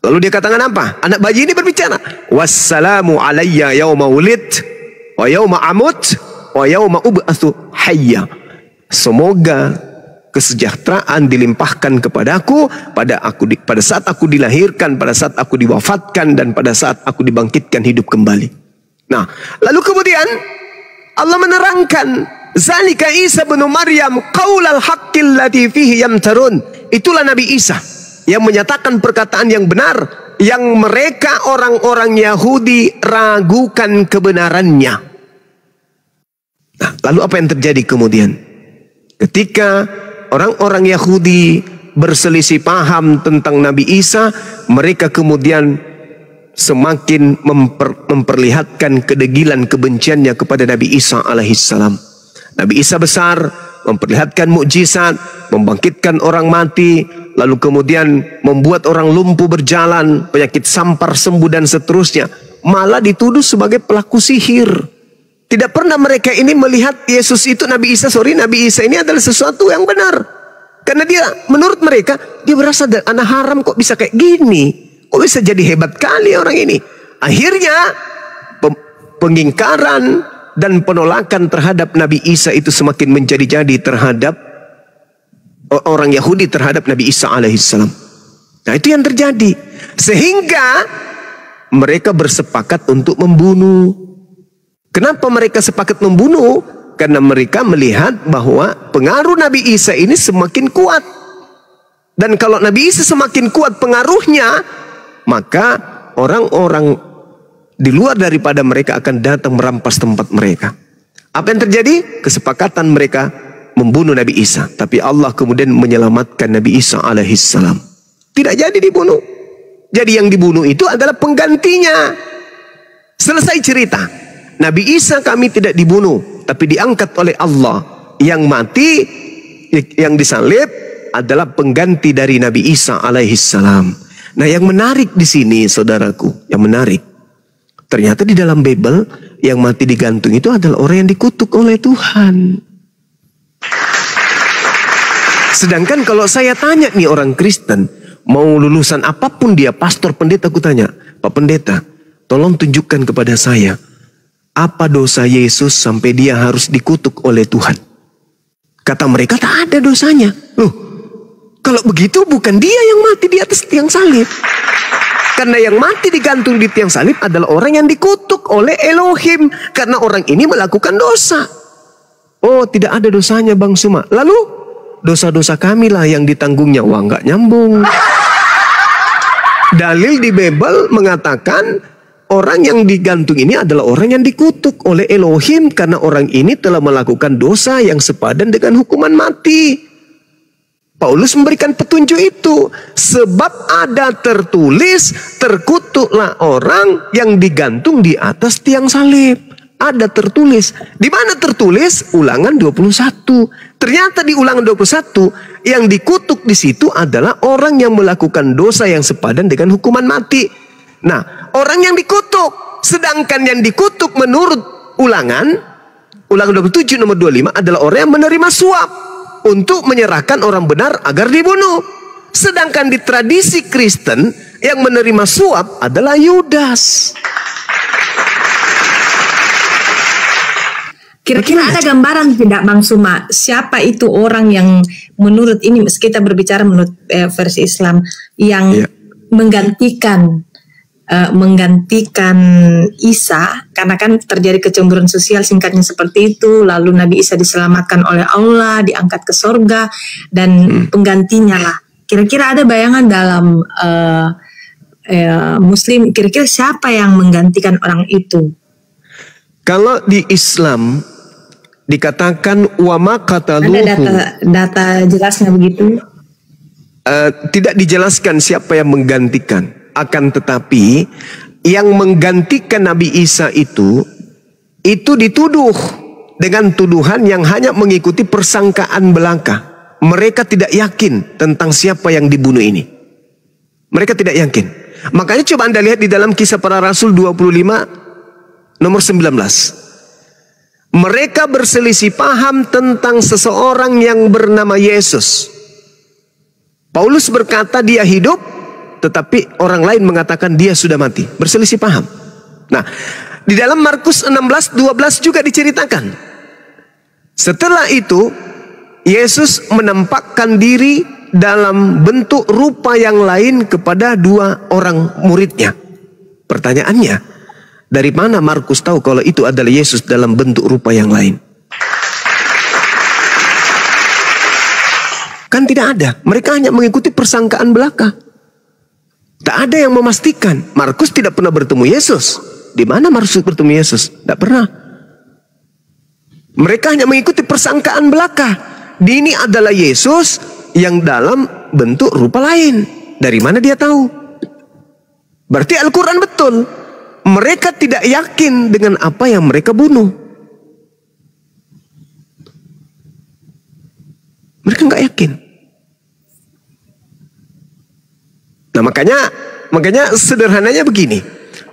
[SPEAKER 3] Lalu dia katakan apa? Anak bayi ini berbicara, wassalamu alayya yauma wulid wa yauma amut wa yauma ub'atsu hayya. Semoga kesejahteraan dilimpahkan kepadaku pada saat aku dilahirkan, pada saat aku diwafatkan, dan pada saat aku dibangkitkan hidup kembali. Nah, lalu kemudian Allah menerangkan, zalika Isa bin Maryam qaulal haqqil ladzi fihi yamtarun. Itulah Nabi Isa yang menyatakan perkataan yang benar yang mereka orang-orang Yahudi ragukan kebenarannya. Nah, lalu apa yang terjadi kemudian? Ketika orang-orang Yahudi berselisih paham tentang Nabi Isa, mereka kemudian semakin memperlihatkan kedegilan kebenciannya kepada Nabi Isa alaihissalam. Nabi Isa besar, memperlihatkan mukjizat, membangkitkan orang mati, lalu kemudian membuat orang lumpuh berjalan, penyakit sampar sembuh dan seterusnya. Malah dituduh sebagai pelaku sihir. Tidak pernah mereka ini melihat Yesus itu, Nabi Isa ini adalah sesuatu yang benar. Karena dia, menurut mereka, dia berasal dari anak haram, kok bisa kayak gini? Kok bisa jadi hebat kali orang ini? Akhirnya
[SPEAKER 4] pengingkaran dan penolakan terhadap Nabi Isa itu semakin menjadi-jadi terhadap orang Yahudi terhadap Nabi Isa alaihissalam. Nah, itu yang terjadi. Sehingga mereka bersepakat untuk membunuh. Kenapa mereka sepakat membunuh? Karena mereka melihat bahwa pengaruh Nabi Isa ini semakin kuat. Dan kalau Nabi Isa semakin kuat pengaruhnya, maka orang-orang di luar daripada mereka akan datang merampas tempat mereka. Apa yang terjadi? Kesepakatan mereka membunuh Nabi Isa. Tapi Allah kemudian menyelamatkan Nabi Isa alaihissalam. Tidak jadi dibunuh. Jadi yang dibunuh itu adalah penggantinya. Selesai cerita. Nabi Isa kami tidak dibunuh, tapi diangkat oleh Allah. Yang mati, yang disalib adalah pengganti dari Nabi Isa alaihissalam. Nah, yang menarik di sini, saudaraku, yang menarik, ternyata di dalam Bible yang mati digantung itu adalah orang yang dikutuk oleh Tuhan. Sedangkan kalau saya tanya nih orang Kristen, mau lulusan apapun dia, pastor, pendeta, aku tanya, Pak Pendeta, tolong tunjukkan kepada saya, apa dosa Yesus sampai dia harus dikutuk oleh Tuhan? Kata mereka, tak ada dosanya. Loh, kalau begitu bukan dia yang mati di atas tiang salib. Karena yang mati digantung di tiang salib adalah orang yang dikutuk oleh Elohim. Karena orang ini melakukan dosa. Oh, tidak ada dosanya Bang Suma. Lalu, dosa-dosa kami lah yang ditanggungnya. Wah, nggak nyambung. Dalil di Bible mengatakan orang yang digantung ini adalah orang yang dikutuk oleh Elohim karena orang ini telah melakukan dosa yang sepadan dengan hukuman mati. Paulus memberikan petunjuk itu. Sebab ada tertulis, terkutuklah orang yang digantung di atas tiang salib. Ada tertulis. Di mana tertulis? Ulangan 21. Ternyata di Ulangan 21 yang dikutuk di situ adalah orang yang melakukan dosa yang sepadan dengan hukuman mati. Nah, orang yang dikutuk, sedangkan yang dikutuk menurut Ulangan 27 nomor 25 adalah orang yang menerima suap untuk menyerahkan orang benar agar dibunuh. Sedangkan di tradisi Kristen yang menerima suap adalah Yudas.
[SPEAKER 2] Kira-kira ada gambaran tidak Bang Suma, siapa itu orang yang menurut ini, kita berbicara menurut versi Islam, yang menggantikan Isa, karena kan terjadi kecemburuan sosial singkatnya seperti itu, lalu Nabi Isa diselamatkan oleh Allah, diangkat ke sorga, dan penggantinya lah. Kira-kira ada bayangan dalam Muslim, kira-kira siapa yang menggantikan orang itu?
[SPEAKER 4] Kalau di Islam dikatakan wa ma qataluhu.
[SPEAKER 2] Ada data jelasnya begitu?
[SPEAKER 4] Tidak dijelaskan siapa yang menggantikan. Akan tetapi yang menggantikan Nabi Isa itu dituduh dengan tuduhan yang hanya mengikuti persangkaan belaka. Mereka tidak yakin tentang siapa yang dibunuh ini. Mereka tidak yakin. Makanya coba Anda lihat di dalam Kisah Para Rasul 25 nomor 19. Mereka berselisih paham tentang seseorang yang bernama Yesus. Paulus berkata dia hidup, tetapi orang lain mengatakan dia sudah mati. Berselisih paham. Nah, di dalam Markus 16:12 juga diceritakan. Setelah itu, Yesus menampakkan diri dalam bentuk rupa yang lain kepada dua orang muridnya. Pertanyaannya, dari mana Markus tahu kalau itu adalah Yesus dalam bentuk rupa yang lain? Kan tidak ada. Mereka hanya mengikuti persangkaan belaka. Tak ada yang memastikan. Markus tidak pernah bertemu Yesus. Di mana Markus bertemu Yesus? Tidak pernah. Mereka hanya mengikuti persangkaan belaka. Ini adalah Yesus yang dalam bentuk rupa lain. Dari mana dia tahu? Berarti Al-Quran betul. Mereka tidak yakin dengan apa yang mereka bunuh. Mereka nggak yakin. Nah, makanya sederhananya begini.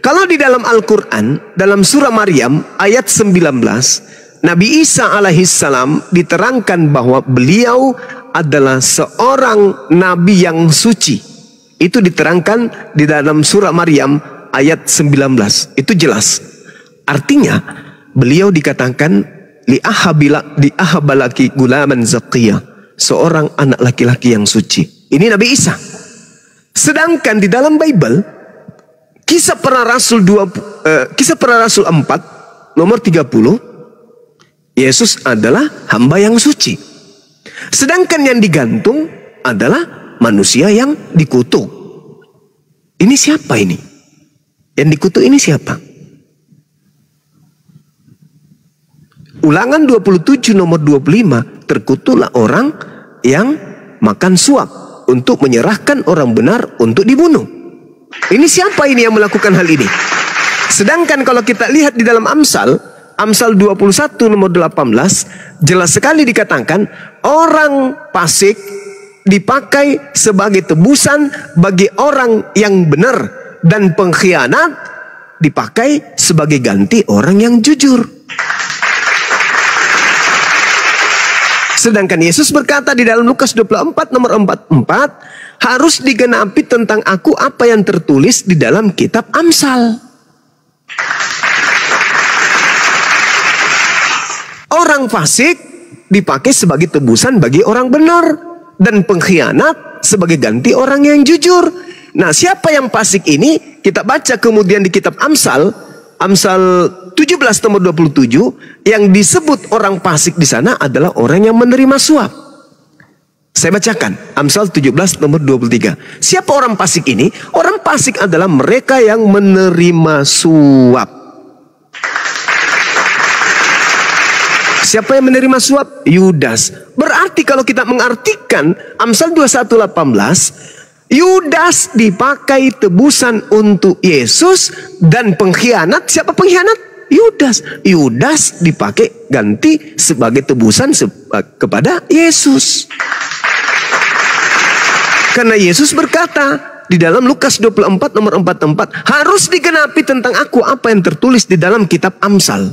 [SPEAKER 4] Kalau di dalam Al-Quran, dalam surah Maryam ayat 19, Nabi Isa alaihissalam diterangkan bahwa beliau adalah seorang nabi yang suci. Itu diterangkan di dalam surah Maryam ayat 19. Itu jelas. Artinya beliau dikatakan li'ahabalaki gulaman zakiyah, seorang anak laki-laki yang suci. Ini Nabi Isa. Sedangkan di dalam Bible Kisah Para Rasul 4 nomor 30, Yesus adalah hamba yang suci. Sedangkan yang digantung adalah manusia yang dikutuk. Ini siapa ini? Yang dikutuk ini siapa? Ulangan 27 nomor 25, terkutuklah orang yang makan suap untuk menyerahkan orang benar untuk dibunuh. Ini siapa ini yang melakukan hal ini? Sedangkan kalau kita lihat di dalam Amsal 21 nomor 18, jelas sekali dikatakan orang fasik dipakai sebagai tebusan bagi orang yang benar, dan pengkhianat dipakai sebagai ganti orang yang jujur. Sedangkan Yesus berkata di dalam Lukas 24 nomor 44, harus digenapi tentang aku apa yang tertulis di dalam kitab Amsal. Orang fasik dipakai sebagai tebusan bagi orang benar, dan pengkhianat sebagai ganti orang yang jujur. Nah, siapa yang fasik ini? Kita baca kemudian di kitab Amsal 17 nomor 27, yang disebut orang fasik di sana adalah orang yang menerima suap. Saya bacakan Amsal 17 nomor 23. Siapa orang fasik ini? Orang fasik adalah mereka yang menerima suap. Siapa yang menerima suap? Yudas. Berarti kalau kita mengartikan Amsal 21:18, Yudas dipakai tebusan untuk Yesus, dan pengkhianat, siapa pengkhianat? Yudas. Yudas dipakai ganti sebagai tebusan kepada Yesus. Karena Yesus berkata di dalam Lukas 24 nomor 44, harus digenapi tentang aku apa yang tertulis di dalam kitab Amsal.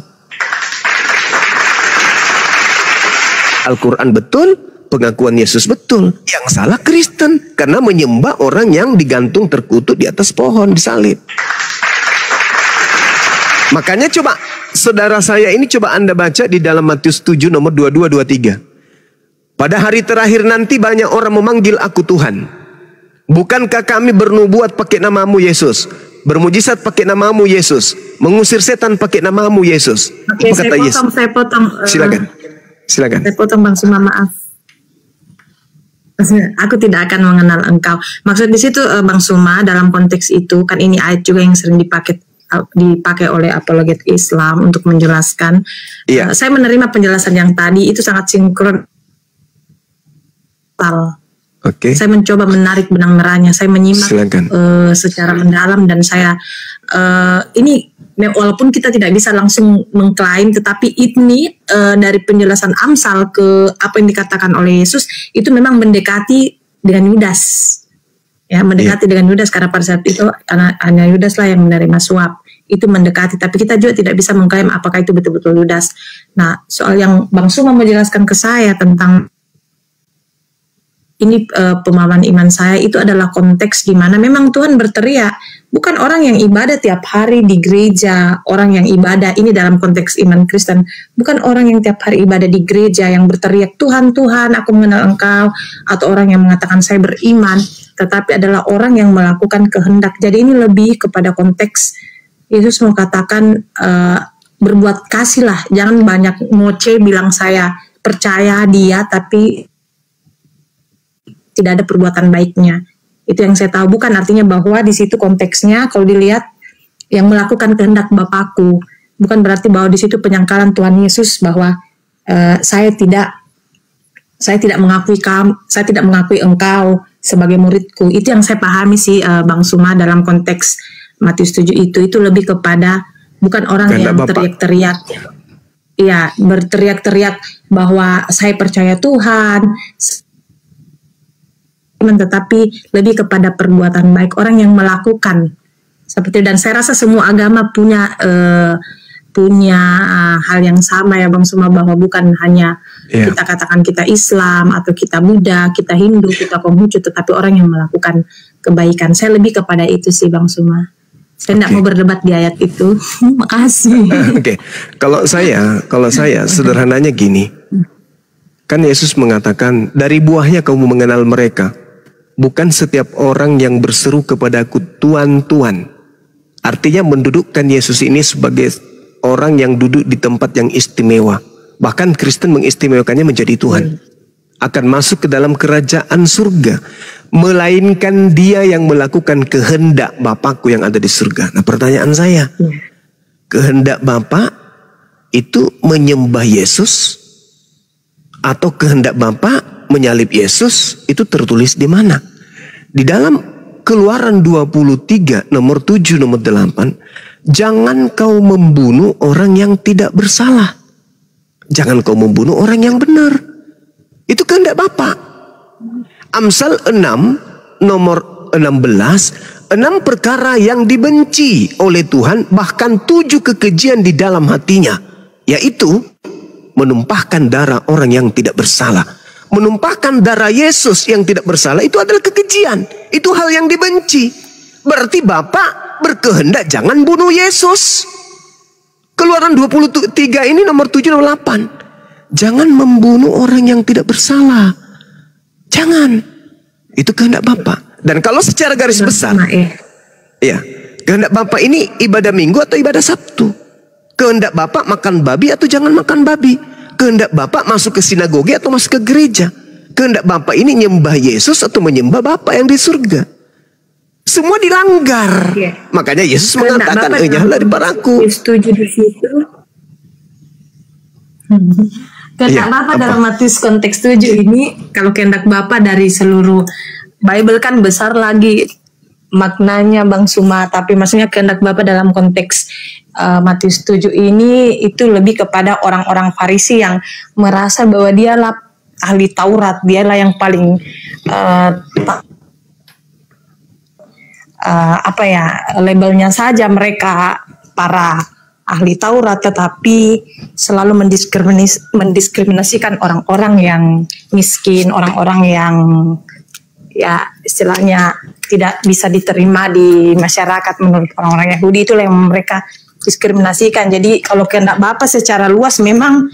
[SPEAKER 4] Al-Quran betul, pengakuan Yesus betul. Yang salah Kristen, karena menyembah orang yang digantung terkutuk di atas pohon disalib. Makanya coba saudara saya ini, coba Anda baca di dalam Matius 7 nomor 22-23. Pada hari terakhir nanti banyak orang memanggil aku Tuhan. Bukankah kami bernubuat pakai namamu Yesus, bermujizat pakai namamu Yesus, mengusir setan pakai namamu Yesus?
[SPEAKER 2] Oke,
[SPEAKER 4] apa kata Yesus?
[SPEAKER 2] Saya potong.
[SPEAKER 4] Silakan. Silakan.
[SPEAKER 2] Saya potong Bang Suma, maaf. Aku tidak akan mengenal engkau. Maksud di situ Bang Suma, dalam konteks itu kan ini ayat juga yang sering dipakai oleh apologet Islam untuk menjelaskan.
[SPEAKER 4] Iya.
[SPEAKER 2] Saya menerima penjelasan yang tadi itu sangat sinkron.
[SPEAKER 4] Oke.
[SPEAKER 2] Saya mencoba menarik benang merahnya. Saya menyimak secara mendalam, dan saya ini walaupun kita tidak bisa langsung mengklaim, tetapi ini dari penjelasan Amsal ke apa yang dikatakan oleh Yesus itu memang mendekati dengan Yudas, ya, mendekati dengan Yudas, karena pada saat itu hanya Yudas lah yang menerima suap, itu mendekati. Tapi kita juga tidak bisa mengklaim apakah itu betul-betul Yudas. Nah, soal yang Bang Suma menjelaskan ke saya tentang ini pemahaman iman saya, itu adalah konteks di mana memang Tuhan berteriak, bukan orang yang ibadah tiap hari di gereja. Orang yang ibadah ini dalam konteks iman Kristen, bukan orang yang tiap hari ibadah di gereja yang berteriak Tuhan, Tuhan aku mengenal engkau, atau orang yang mengatakan saya beriman, tetapi adalah orang yang melakukan kehendak. Jadi ini lebih kepada konteks Yesus mau katakan berbuat kasih lah, jangan banyak ngoceh bilang saya percaya dia tapi tidak ada perbuatan baiknya. Itu yang saya tahu. Bukan artinya bahwa di situ konteksnya kalau dilihat yang melakukan kehendak Bapakku, bukan berarti bahwa di situ penyangkalan Tuhan Yesus bahwa saya tidak mengakui engkau sebagai muridku. Itu yang saya pahami sih Bang Suma dalam konteks Matius 7 itu lebih kepada bukan orang yang teriak-teriak. Ya, berteriak-teriak bahwa saya percaya Tuhan, tetapi lebih kepada perbuatan baik, orang yang melakukan seperti. Dan saya rasa semua agama punya hal yang sama ya Bang Suma, bahwa bukan hanya kita katakan kita Islam atau kita Buddha, kita Hindu, kita Konghucu, tetapi orang yang melakukan kebaikan. Saya lebih kepada itu sih Bang Suma. Saya tidak mau berdebat di ayat itu. Makasih.
[SPEAKER 4] Oke. Kalau saya sederhananya gini. Kan Yesus mengatakan, dari buahnya kamu mengenal mereka. Bukan setiap orang yang berseru kepadaku Tuhan, Tuhan. Artinya mendudukkan Yesus ini sebagai orang yang duduk di tempat yang istimewa. Bahkan Kristen mengistimewakannya menjadi Tuhan. Akan masuk ke dalam kerajaan surga. Melainkan dia yang melakukan kehendak Bapakku yang ada di surga. Nah, pertanyaan saya. Kehendak Bapa itu menyembah Yesus? Atau kehendak Bapa menyalib Yesus? Itu tertulis di mana? Di dalam Keluaran 23 nomor 7 nomor 8. Jangan kau membunuh orang yang tidak bersalah. Jangan kau membunuh orang yang benar. Itu kehendak Bapa. Amsal 6 nomor 16. 6 perkara yang dibenci oleh Tuhan, bahkan 7 kekejian di dalam hatinya, yaitu menumpahkan darah orang yang tidak bersalah. Menumpahkan darah Yesus yang tidak bersalah itu adalah kekejian. Itu hal yang dibenci. Berarti Bapak berkehendak jangan bunuh Yesus. Keluaran 23 ini nomor 7 nomor 8. Jangan membunuh orang yang tidak bersalah. Jangan. Itu kehendak Bapak. Dan kalau secara garis besar, ya, kehendak Bapak ini ibadah Minggu atau ibadah Sabtu. Kehendak Bapak makan babi atau jangan makan babi. Kehendak Bapak masuk ke sinagoge atau masuk ke gereja. Kehendak Bapak ini nyembah Yesus atau menyembah Bapak yang di surga. Semua dilanggar. Makanya Yesus mengatakan, enyahlah daripada aku.
[SPEAKER 2] Setuju di situ. Kehendak Bapak dalam Matius konteks 7 ini, kalau kehendak Bapak dari seluruh Bible kan besar lagi maknanya Bang Suma, tapi maksudnya kehendak Bapak dalam konteks Matius 7 ini itu lebih kepada orang-orang Farisi yang merasa bahwa dialah ahli Taurat, dialah yang paling labelnya saja mereka para ahli Taurat, tetapi selalu mendiskriminasikan orang-orang yang miskin, orang-orang yang ya istilahnya tidak bisa diterima di masyarakat menurut orang-orang Yahudi. Itulah yang mereka diskriminasikan. Jadi kalau kehendak Bapak secara luas memang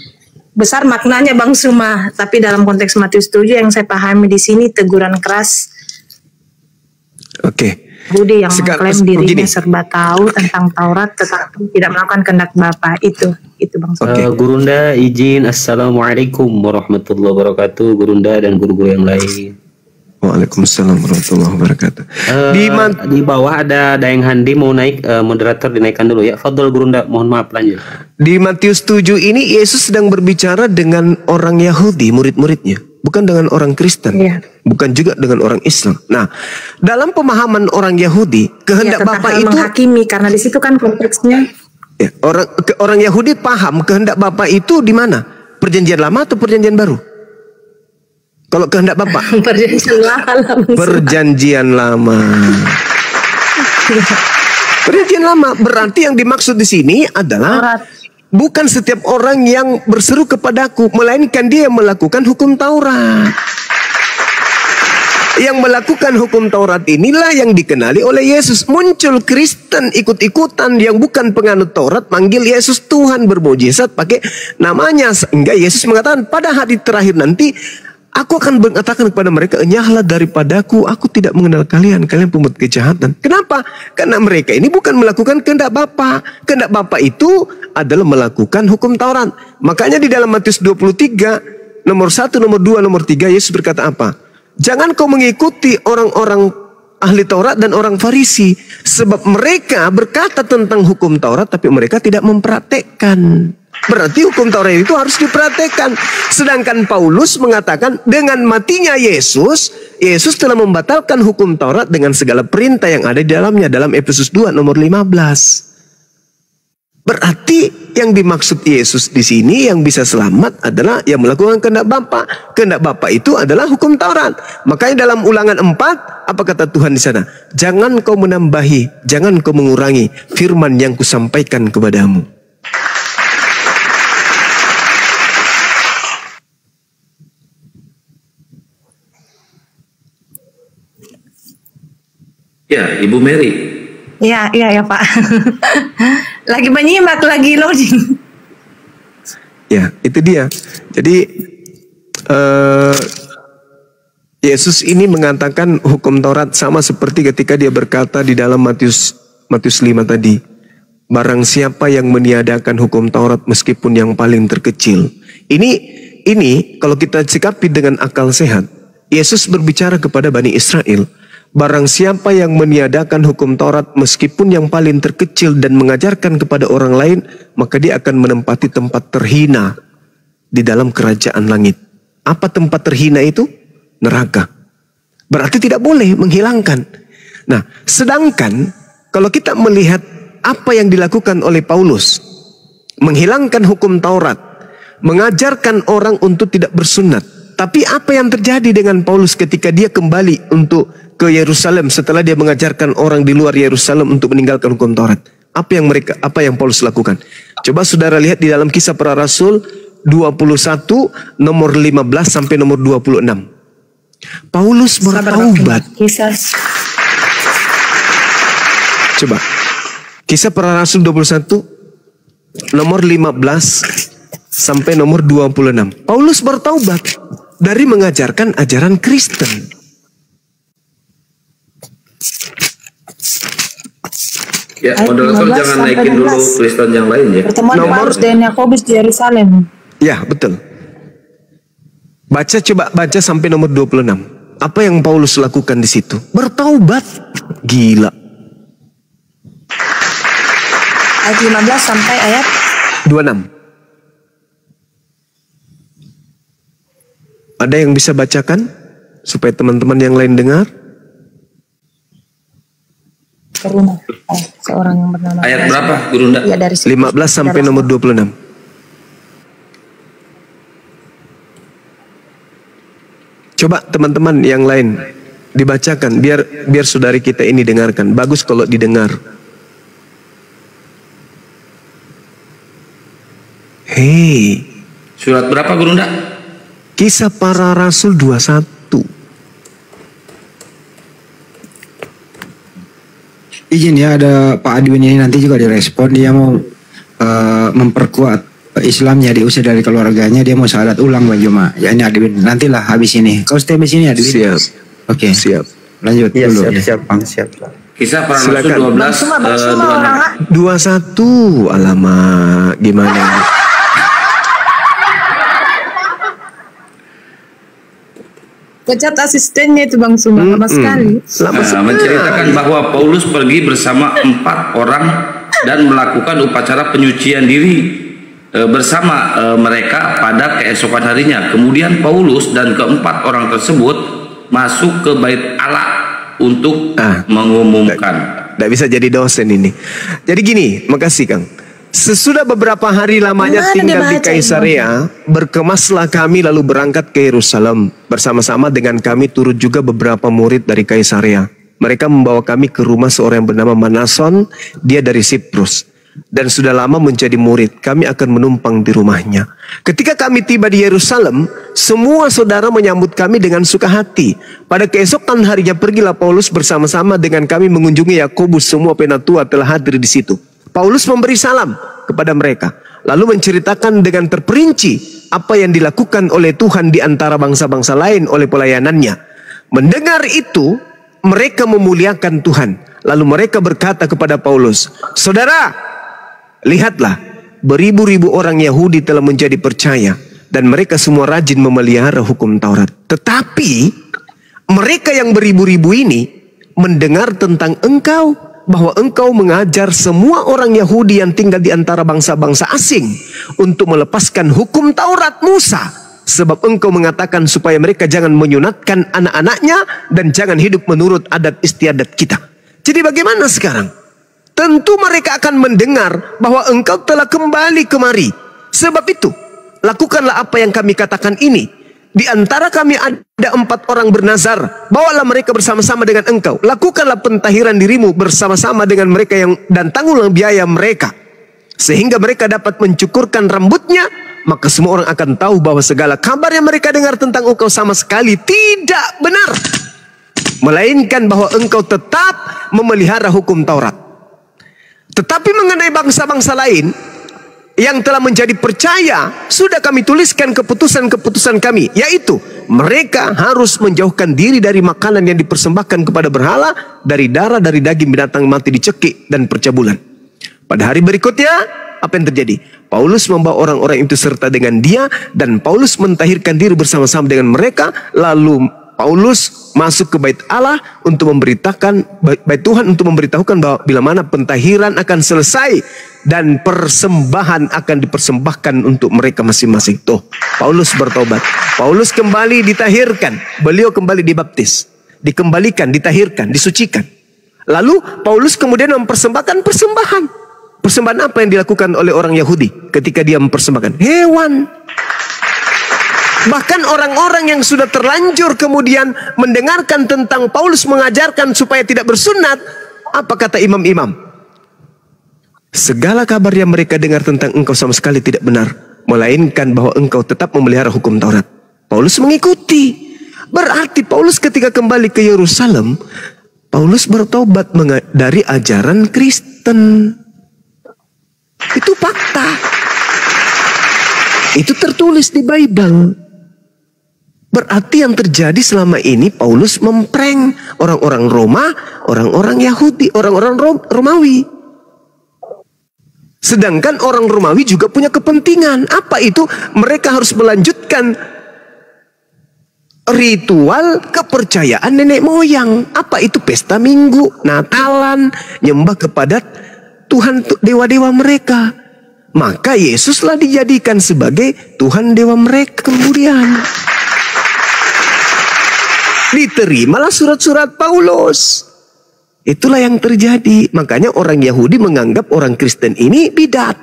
[SPEAKER 2] besar maknanya Bang Suma, tapi dalam konteks Matius 7 yang saya pahami di sini teguran keras.
[SPEAKER 4] Oke.
[SPEAKER 2] Yahudi yang mengklaim dirinya serba tahu tentang Taurat tetapi tidak melakukan kehendak Bapa. Itu Bang Suma.
[SPEAKER 1] Gurunda izin, assalamualaikum warahmatullahi wabarakatuh, Gurunda dan guru-guru yang lain.
[SPEAKER 4] Waalaikumsalam warahmatullahi wabarakatuh.
[SPEAKER 1] Di bawah ada Daeng Handi mau naik, moderator dinaikkan dulu ya. Fadol Gurunda, mohon maaf lanjut.
[SPEAKER 4] Di Matius 7 ini Yesus sedang berbicara dengan orang Yahudi, murid-muridnya, bukan dengan orang Kristen, bukan juga dengan orang Islam. Nah, dalam pemahaman orang Yahudi, kehendak Bapa itu
[SPEAKER 2] menghakimi, karena di situ kan konteksnya.
[SPEAKER 4] Ya, orang Yahudi paham kehendak Bapa itu di mana? Perjanjian Lama atau Perjanjian Baru? Kalau kehendak Bapak? Perjanjian Lama. Perjanjian Lama berarti yang dimaksud di sini adalah bukan setiap orang yang berseru kepadaku, melainkan dia yang melakukan hukum Taurat. Yang melakukan hukum Taurat inilah yang dikenali oleh Yesus. Muncul Kristen ikut-ikutan yang bukan penganut Taurat, manggil Yesus Tuhan, bermujizat pakai namanya. Sehingga Yesus mengatakan pada hari terakhir nanti, aku akan mengatakan kepada mereka, enyahlah daripadaku, aku tidak mengenal kalian, kalian pembuat kejahatan. Kenapa? Karena mereka ini bukan melakukan kehendak Bapa. Kehendak Bapa itu adalah melakukan hukum Taurat. Makanya di dalam Matius 23, nomor 1, nomor 2, nomor 3, Yesus berkata apa? Jangan kau mengikuti orang-orang ahli Taurat dan orang Farisi. Sebab mereka berkata tentang hukum Taurat, tapi mereka tidak mempraktekkan. Berarti hukum Taurat itu harus dipraktekkan. Sedangkan Paulus mengatakan dengan matinya Yesus, Yesus telah membatalkan hukum Taurat dengan segala perintah yang ada di dalamnya. Dalam Efesus 2 nomor 15. Berarti yang dimaksud Yesus di sini yang bisa selamat adalah yang melakukan kehendak Bapa. Kehendak Bapa itu adalah hukum Taurat. Makanya dalam Ulangan 4, apa kata Tuhan di sana? Jangan kau menambahi, jangan kau mengurangi firman yang kusampaikan kepadamu.
[SPEAKER 6] Ya, Ibu Mary.
[SPEAKER 2] Iya Pak. Lagi menyimak, lagi loading.
[SPEAKER 4] Ya, itu dia. Jadi Yesus ini mengatakan hukum Taurat sama seperti ketika dia berkata di dalam Matius 5 tadi. Barang siapa yang meniadakan hukum Taurat meskipun yang paling terkecil. Ini kalau kita sikapi dengan akal sehat, Yesus berbicara kepada Bani Israel. Barang siapa yang meniadakan hukum Taurat meskipun yang paling terkecil dan mengajarkan kepada orang lain, maka dia akan menempati tempat terhina di dalam kerajaan langit. Apa tempat terhina itu? Neraka. Berarti tidak boleh menghilangkan. Nah, sedangkan kalau kita melihat apa yang dilakukan oleh Paulus, menghilangkan hukum Taurat, mengajarkan orang untuk tidak bersunat. Tapi apa yang terjadi dengan Paulus ketika dia kembali untuk ke Yerusalem setelah dia mengajarkan orang di luar Yerusalem untuk meninggalkan hukum Taurat? Apa yang Paulus lakukan? Coba saudara lihat di dalam Kisah Para Rasul 21 nomor 15 sampai nomor 26. Paulus bertaubat. Coba Kisah Para Rasul 21 nomor 15 sampai nomor 26. Paulus bertaubat dari mengajarkan ajaran Kristen.
[SPEAKER 8] Ya, moderator jangan naikin dulu Kristen yang lain ya.
[SPEAKER 2] Pertemuan Paulus dan Yakobus di Yerusalem.
[SPEAKER 4] Ya, betul. Coba baca sampai nomor 26. Apa yang Paulus lakukan di situ? Bertaubat. Gila.
[SPEAKER 2] Ayat 15 sampai ayat
[SPEAKER 4] 26. Ada yang bisa bacakan supaya teman-teman yang lain dengar?
[SPEAKER 2] Karuna. Seorang yang bernama
[SPEAKER 8] ayat berapa, Guru Nda?
[SPEAKER 2] Ya, dari
[SPEAKER 4] 15 sampai nomor 26. Coba teman-teman yang lain dibacakan biar saudari kita ini dengarkan. Bagus kalau didengar. Hei.
[SPEAKER 8] Surat berapa, Guru Nda?
[SPEAKER 4] Kisah Para Rasul 21.
[SPEAKER 9] Izin ya, ada Pak Adwin ini nanti juga direspon. Dia mau memperkuat Islamnya, diusir dari keluarganya. Dia mau salat ulang Bang Juma. Ya ini Adwin, nantilah habis ini. Kau stay di sini Adwin.
[SPEAKER 4] Siap.
[SPEAKER 9] Oke.
[SPEAKER 4] Siap.
[SPEAKER 9] Lanjut
[SPEAKER 7] Iya,
[SPEAKER 9] dulu.
[SPEAKER 7] siap Bang, siap.
[SPEAKER 8] Kisah Para Rasul 12
[SPEAKER 4] 21. Alamak, gimana?
[SPEAKER 2] Pecat asistennya itu Bang Suma, lama sekali.
[SPEAKER 8] Menceritakan bahwa Paulus pergi bersama 4 orang dan melakukan upacara penyucian diri bersama mereka pada keesokan harinya. Kemudian Paulus dan keempat orang tersebut masuk ke bait Allah untuk mengumumkan.
[SPEAKER 4] Tidak bisa jadi dosen ini. Jadi gini, makasih Kang. Sesudah beberapa hari lamanya tinggal di Kaisarea, berkemaslah kami lalu berangkat ke Yerusalem. Bersama-sama dengan kami turut juga beberapa murid dari Kaisarea. Mereka membawa kami ke rumah seorang yang bernama Manason, dia dari Siprus. Dan sudah lama menjadi murid, kami akan menumpang di rumahnya. Ketika kami tiba di Yerusalem, semua saudara menyambut kami dengan suka hati. Pada keesokan harinya pergilah Paulus bersama-sama dengan kami mengunjungi Yakobus, semua penatua telah hadir di situ. Paulus memberi salam kepada mereka, lalu menceritakan dengan terperinci apa yang dilakukan oleh Tuhan di antara bangsa-bangsa lain oleh pelayanannya. Mendengar itu, mereka memuliakan Tuhan. Lalu mereka berkata kepada Paulus, "Saudara, lihatlah, beribu-ribu orang Yahudi telah menjadi percaya, dan mereka semua rajin memelihara hukum Taurat. Tetapi mereka yang beribu-ribu ini mendengar tentang engkau, bahwa engkau mengajar semua orang Yahudi yang tinggal di antara bangsa-bangsa asing untuk melepaskan hukum Taurat Musa, sebab engkau mengatakan supaya mereka jangan menyunatkan anak-anaknya dan jangan hidup menurut adat istiadat kita." Jadi bagaimana sekarang? Tentu mereka akan mendengar bahwa engkau telah kembali kemari. Sebab itu, lakukanlah apa yang kami katakan ini. Di antara kami ada 4 orang bernazar. Bawalah mereka bersama-sama dengan engkau. Lakukanlah pentahiran dirimu bersama-sama dengan mereka dan tangguhlah biaya mereka, sehingga mereka dapat mencukurkan rambutnya. Maka semua orang akan tahu bahwa segala kabar yang mereka dengar tentang engkau sama sekali tidak benar, melainkan bahwa engkau tetap memelihara hukum Taurat. Tetapi mengenai bangsa-bangsa lain yang telah menjadi percaya, sudah kami tuliskan keputusan-keputusan kami, yaitu mereka harus menjauhkan diri dari makanan yang dipersembahkan kepada berhala, dari darah, dari daging binatang mati dicekik, dan percabulan. Pada hari berikutnya, apa yang terjadi? Paulus membawa orang-orang itu serta dengan dia, dan Paulus mentahirkan diri bersama-sama dengan mereka. Lalu Paulus masuk ke bait Allah untuk memberitakan, bait Tuhan untuk memberitahukan bahwa bila mana pentahiran akan selesai dan persembahan akan dipersembahkan untuk mereka masing-masing. Tuh, Paulus bertobat. Paulus kembali ditahirkan. Beliau kembali dibaptis, dikembalikan, ditahirkan, disucikan. Lalu Paulus kemudian mempersembahkan persembahan. Persembahan apa yang dilakukan oleh orang Yahudi ketika dia mempersembahkan? Hewan. Bahkan orang-orang yang sudah terlanjur kemudian mendengarkan tentang Paulus mengajarkan supaya tidak bersunat, apa kata imam-imam? Segala kabar yang mereka dengar tentang engkau sama sekali tidak benar, melainkan bahwa engkau tetap memelihara hukum Taurat. Paulus mengikuti. Berarti Paulus ketika kembali ke Yerusalem, Paulus bertobat dari ajaran Kristen. Itu fakta. Itu tertulis di Bible. Berarti yang terjadi selama ini Paulus memprank orang-orang Roma, orang-orang Yahudi, orang-orang Romawi. Sedangkan orang Romawi juga punya kepentingan. Apa itu? Mereka harus melanjutkan ritual kepercayaan nenek moyang. Apa itu? Pesta Minggu, Natalan, nyembah kepada Tuhan dewa-dewa mereka. Maka Yesuslah dijadikan sebagai Tuhan dewa mereka kemudian. Diterimalah surat-surat Paulus. Itulah yang terjadi. Makanya orang Yahudi menganggap orang Kristen ini bidat,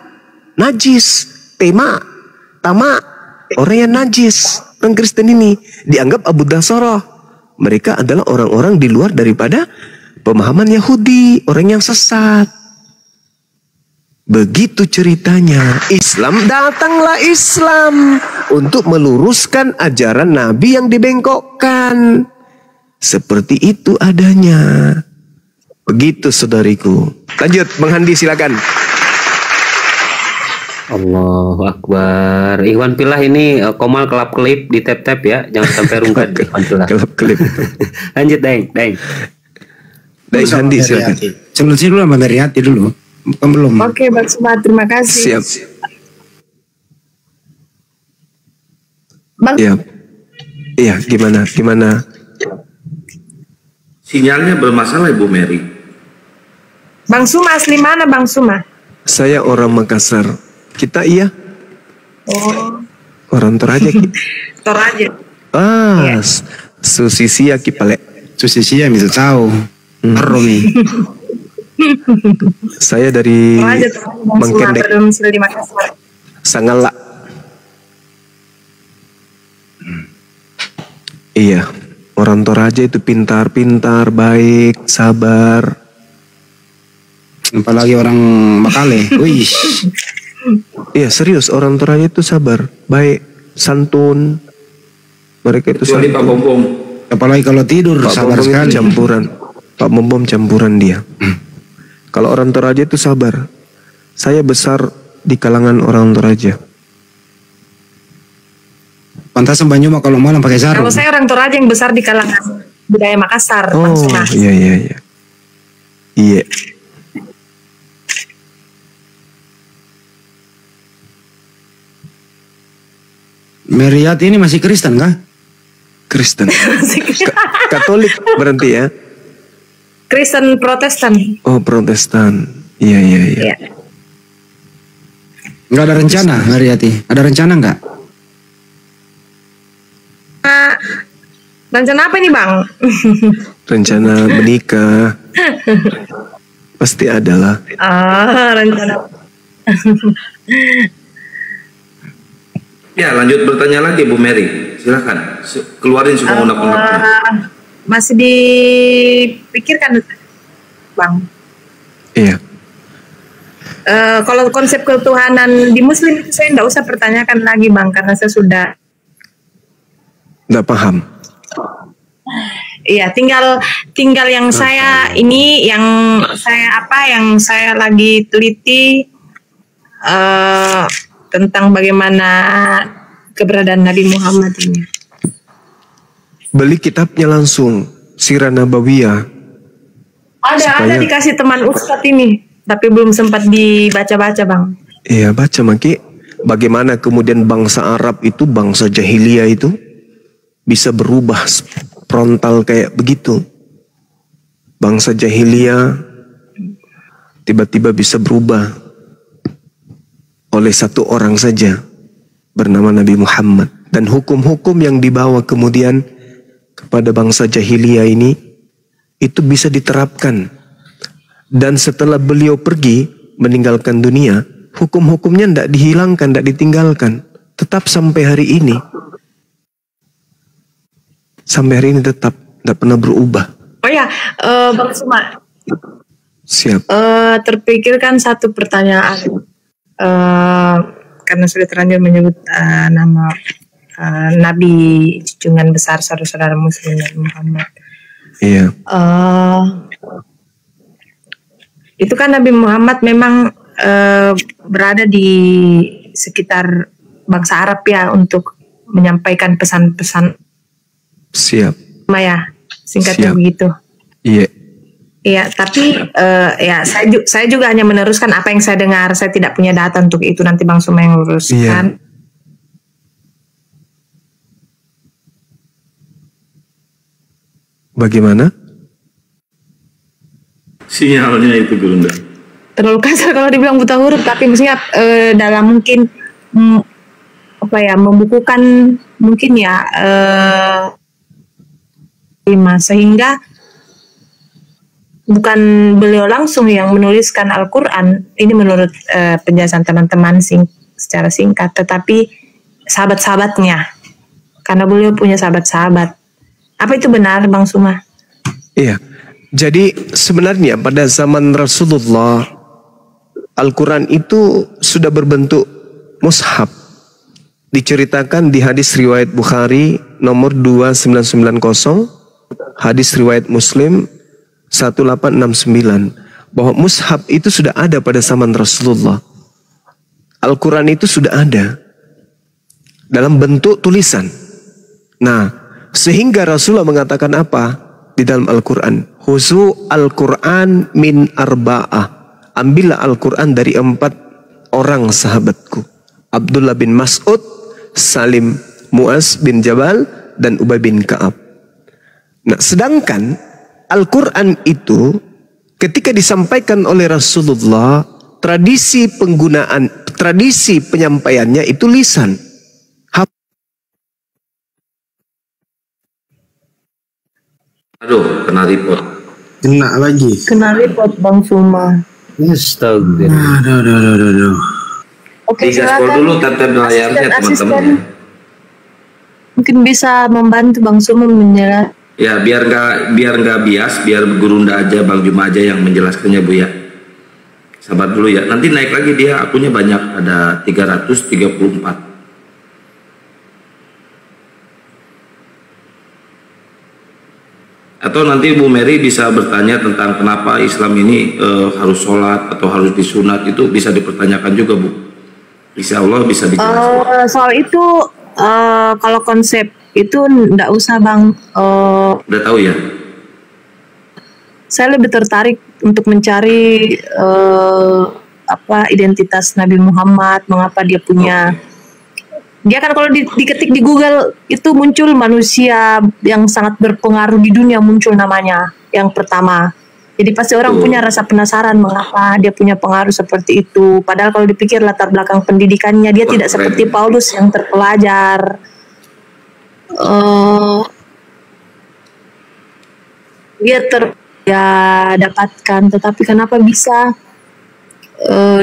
[SPEAKER 4] najis, tama. Orang yang najis. Orang Kristen ini dianggap Abu Dasarah. Mereka adalah orang-orang di luar daripada pemahaman Yahudi, orang yang sesat. Begitu ceritanya. Datanglah Islam untuk meluruskan ajaran Nabi yang dibengkokkan. Seperti itu adanya. Begitu saudariku. Lanjut, Bang Handi silakan.
[SPEAKER 1] Allahu Akbar. Ikhwan Pilah ini Komal kelap kelip di tap-tap ya. Jangan sampai rungkat Ikhwan Pilah.
[SPEAKER 4] Kelap kelip.
[SPEAKER 1] Lanjut Deng.
[SPEAKER 4] Deng Handi silakan.
[SPEAKER 9] Sebelum dulu sama Meriati dulu. Belum.
[SPEAKER 2] Oke, Bang Suma, terima kasih.
[SPEAKER 4] Siap.
[SPEAKER 2] Bang.
[SPEAKER 4] Iya, gimana?
[SPEAKER 8] Sinyalnya bermasalah Ibu Mary.
[SPEAKER 2] Bang Suma asli mana Bang Suma?
[SPEAKER 4] Saya orang Makassar. Kita iya?
[SPEAKER 2] Oh.
[SPEAKER 4] Orang Toraja.
[SPEAKER 2] Toraja.
[SPEAKER 4] Ah, iya. Susisia Kipale.
[SPEAKER 9] Susisia bisa tahu. Romi.
[SPEAKER 4] Saya dari Mangkendek. Sangala. Iya. Orang Toraja itu pintar-pintar, baik, sabar.
[SPEAKER 9] Apalagi orang Makale. Wih.
[SPEAKER 4] Iya serius, orang Toraja itu sabar, baik, santun. Mereka itu
[SPEAKER 8] santun. Pak Bom.
[SPEAKER 9] Apalagi kalau tidur
[SPEAKER 4] Pak
[SPEAKER 9] sabar sekali.
[SPEAKER 4] Campuran. Pak Bom campuran dia. Kalau orang Toraja itu sabar. Saya besar di kalangan orang Toraja.
[SPEAKER 9] Pantasan Banyuma kalau malam pakai sarung.
[SPEAKER 2] Kalau saya orang Toraja yang besar di kalangan budaya Makassar.
[SPEAKER 4] Oh iya. Iya.
[SPEAKER 9] Meriati ini masih Kristen kah?
[SPEAKER 4] Kristen. Katolik berarti ya?
[SPEAKER 2] Kristen Protestan.
[SPEAKER 4] Oh Protestan. Iya.
[SPEAKER 9] Nggak ada rencana Meriati? Ada rencana nggak?
[SPEAKER 2] Rencana apa ini Bang?
[SPEAKER 4] Rencana menikah. Pasti ada lah.
[SPEAKER 2] Rencana.
[SPEAKER 8] Ya lanjut bertanya lagi Bu Mary. Silakan keluarin semua unek-uneknya.
[SPEAKER 2] Masih dipikirkan Bang.
[SPEAKER 4] Iya.
[SPEAKER 2] Kalau konsep ketuhanan di Muslim itu saya tidak usah pertanyakan lagi Bang, karena saya sudah
[SPEAKER 4] nggak paham.
[SPEAKER 2] Iya, tinggal yang saya ini, yang saya lagi teliti tentang bagaimana keberadaan Nabi Muhammad ini.
[SPEAKER 4] Beli kitabnya langsung, Sirah Nabawiyah.
[SPEAKER 2] Ada dikasih teman Ustadz ini, tapi belum sempat dibaca-baca, Bang.
[SPEAKER 4] Iya, baca Maki. Bagaimana kemudian bangsa Arab itu, bangsa jahiliyah itu bisa berubah frontal kayak begitu. Bangsa jahiliyah tiba-tiba bisa berubah oleh satu orang saja bernama Nabi Muhammad. Dan hukum-hukum yang dibawa kemudian kepada bangsa jahiliyah ini itu bisa diterapkan. Dan setelah beliau pergi meninggalkan dunia, hukum-hukumnya tidak dihilangkan, tidak ditinggalkan. Tetap sampai hari ini. Sampai hari ini tetap tidak pernah berubah.
[SPEAKER 2] Oh ya, Bang Suma.
[SPEAKER 4] Siap.
[SPEAKER 2] Terpikirkan satu pertanyaan. Karena sudah terlanjur menyebut nama Nabi junjungan besar saudara-saudara Muslim Nabi Muhammad.
[SPEAKER 4] Iya.
[SPEAKER 2] Itu kan Nabi Muhammad memang berada di sekitar bangsa Arab ya untuk menyampaikan pesan-pesan.
[SPEAKER 4] Siap.
[SPEAKER 2] Maya, singkatnya begitu.
[SPEAKER 4] Iya.
[SPEAKER 2] Iya, tapi ya saya juga hanya meneruskan apa yang saya dengar. Saya tidak punya data untuk itu, nanti Bang Suma yang luruskan.
[SPEAKER 4] Iya. Bagaimana?
[SPEAKER 8] Sinyalnya itu Gurunda.
[SPEAKER 2] Terlalu kasar kalau dibilang buta huruf, tapi maksudnya dalam mungkin membukukan mungkin ya sehingga bukan beliau langsung yang menuliskan Al-Quran ini menurut penjelasan teman-teman secara singkat, tetapi sahabat-sahabatnya, karena beliau punya sahabat-sahabat. Apa itu benar, Bang Suma?
[SPEAKER 4] Iya, jadi sebenarnya pada zaman Rasulullah Al-Quran itu sudah berbentuk mushaf. Diceritakan di hadis riwayat Bukhari nomor 2990, hadis riwayat Muslim 1869, bahwa mushaf itu sudah ada pada zaman Rasulullah. Al-Quran itu sudah ada dalam bentuk tulisan. Nah, sehingga Rasulullah mengatakan apa di dalam Al-Quran? Khuzu Al-Quran min arba'ah. Ambillah Al-Quran dari 4 orang sahabatku. Abdullah bin Mas'ud, Salim Mu'az bin Jabal, dan Ubay bin Ka'ab. Nah, sedangkan Al-Quran itu ketika disampaikan oleh Rasulullah, tradisi penyampaiannya itu lisan.
[SPEAKER 8] Aduh, kena report.
[SPEAKER 7] Kena lagi.
[SPEAKER 2] Kena report, Bang Suma.
[SPEAKER 1] Astaga.
[SPEAKER 7] Aduh.
[SPEAKER 2] Oke,
[SPEAKER 8] Digaspol dulu tap-tap layarnya teman-teman.
[SPEAKER 2] Mungkin bisa membantu Bang Suma menjelaskan.
[SPEAKER 8] Ya, biar nggak bias, biar Gurunda aja, Bang Juma aja yang menjelaskannya, Bu ya. Sabar dulu ya. Nanti naik lagi dia, akunnya banyak, ada 334. Atau nanti Bu Mary bisa bertanya tentang kenapa Islam ini harus sholat atau harus disunat, itu bisa dipertanyakan juga, Bu. Insya Allah bisa dijelaskan.
[SPEAKER 2] Soal itu kalau konsep itu enggak usah Bang.
[SPEAKER 8] Udah tahu ya?
[SPEAKER 2] Saya lebih tertarik untuk mencari identitas Nabi Muhammad, mengapa dia punya. Dia kan kalau diketik di Google itu muncul manusia yang sangat berpengaruh di dunia, muncul namanya yang pertama. Jadi pasti orang punya rasa penasaran mengapa dia punya pengaruh seperti itu. Padahal kalau dipikir latar belakang pendidikannya dia tidak seperti Paulus yang terpelajar. Dia dapatkan, tetapi kenapa bisa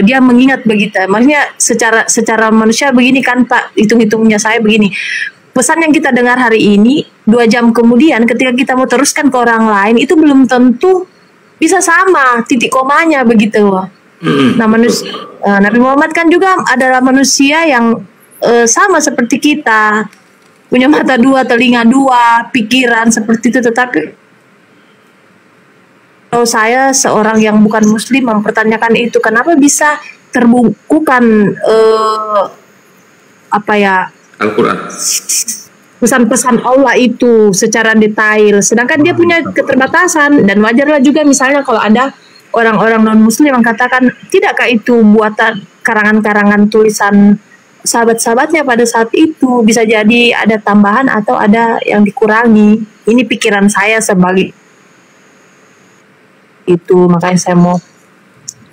[SPEAKER 2] dia mengingat begitu? Maksudnya secara manusia begini kan Pak, hitung-hitungnya saya begini. Pesan yang kita dengar hari ini 2 jam kemudian ketika kita mau teruskan ke orang lain itu belum tentu bisa sama titik komanya begitu. Nah, Nabi Muhammad kan juga adalah manusia yang sama seperti kita. punya mata dua, telinga dua, pikiran seperti itu. Tetapi kalau saya seorang yang bukan muslim mempertanyakan itu, kenapa bisa terbukukan
[SPEAKER 8] Al-Quran,
[SPEAKER 2] pesan-pesan Allah itu secara detail, sedangkan dia punya keterbatasan. Dan wajarlah juga misalnya kalau ada orang-orang non-muslim yang katakan, tidakkah itu buatan karangan-karangan tulisan sahabat-sahabatnya pada saat itu, bisa jadi ada tambahan atau ada yang dikurangi. Ini pikiran saya sebagai itu, makanya saya mau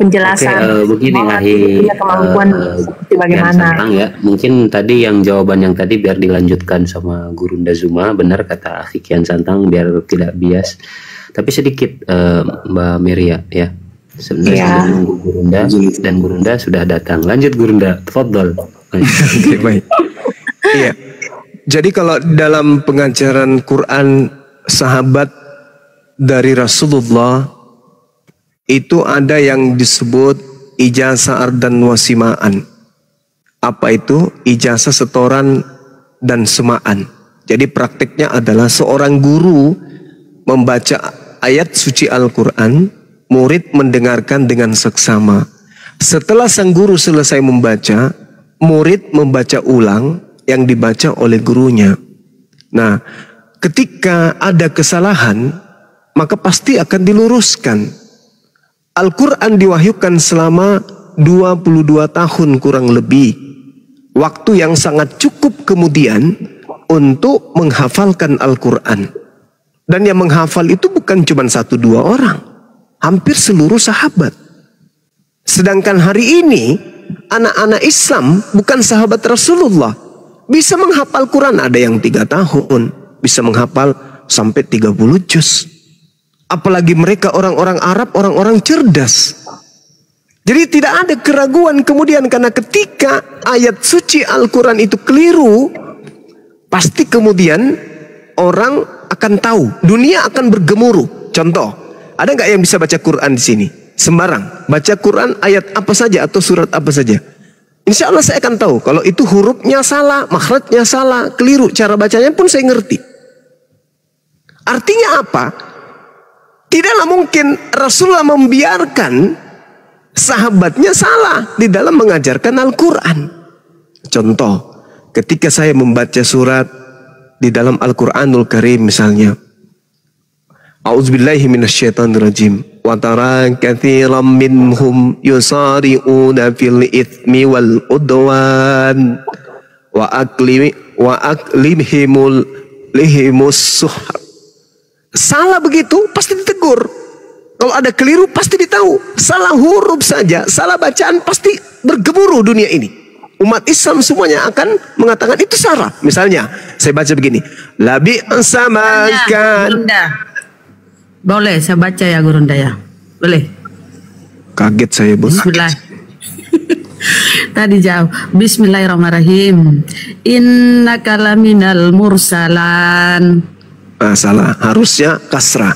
[SPEAKER 2] penjelasan.
[SPEAKER 1] Begini
[SPEAKER 2] punya kemampuan seperti bagaimana.
[SPEAKER 1] Ya, mungkin tadi yang jawaban yang tadi biar dilanjutkan sama Gurunda Zuma, benar kata Akhi Kian Santang, biar tidak bias. Tapi sedikit Mbak Meria ya. Sebenarnya sudah menunggu Gurunda dan Gurunda sudah datang. Lanjut Gurunda, tafadhol.
[SPEAKER 4] Oke, baik. Iya. Jadi kalau dalam pengajaran Quran sahabat dari Rasulullah itu ada yang disebut ijazah ardan wasimaan. Apa itu? Ijazah setoran dan semaan. Jadi praktiknya adalah seorang guru membaca ayat suci Al-Quran, murid mendengarkan dengan seksama. Setelah sang guru selesai membaca, murid membaca ulang yang dibaca oleh gurunya. Nah, ketika ada kesalahan, maka pasti akan diluruskan. Al-Quran diwahyukan selama 22 tahun kurang lebih. Waktu yang sangat cukup kemudian untuk menghafalkan Al-Quran. Dan yang menghafal itu bukan cuma 1-2 orang. Hampir seluruh sahabat. Sedangkan hari ini anak-anak Islam bukan sahabat Rasulullah. Bisa menghafal Quran, ada yang 3 tahun. Bisa menghafal sampai 30 juz. Apalagi mereka orang-orang Arab, orang-orang cerdas. Jadi tidak ada keraguan kemudian, karena ketika ayat suci Al-Quran itu keliru, pasti kemudian orang akan tahu, dunia akan bergemuruh. Contoh, ada nggak yang bisa baca Quran di sini? Sembarang, baca Quran ayat apa saja atau surat apa saja. Insya Allah saya akan tahu kalau itu hurufnya salah, makhrajnya salah, keliru, cara bacanya pun saya ngerti. Artinya apa? Tidaklah mungkin Rasulullah membiarkan sahabatnya salah di dalam mengajarkan Al-Quran. Contoh, ketika saya membaca surat di dalam Al-Quranul Karim misalnya, A'udzubillahi minasyaitonirrajim. Wa tara katsiran minhum yusari'una fil itsmi wal udwan wa aqlimhimul lihimus suhab. Salah begitu pasti ditegur. Kalau ada keliru pasti ditahu. Salah huruf saja, salah bacaan pasti bergemuruh dunia ini. Umat Islam semuanya akan mengatakan itu salah. Misalnya saya baca begini, labi samakan.
[SPEAKER 10] Boleh saya baca ya Gurunda ya? Boleh.
[SPEAKER 4] Kaget saya bos.
[SPEAKER 10] Bismillah. Tadi jauh. Bismillahirrahmanirrahim. Innaka laminal mursalan.
[SPEAKER 4] Ah, salah, harusnya kasrah.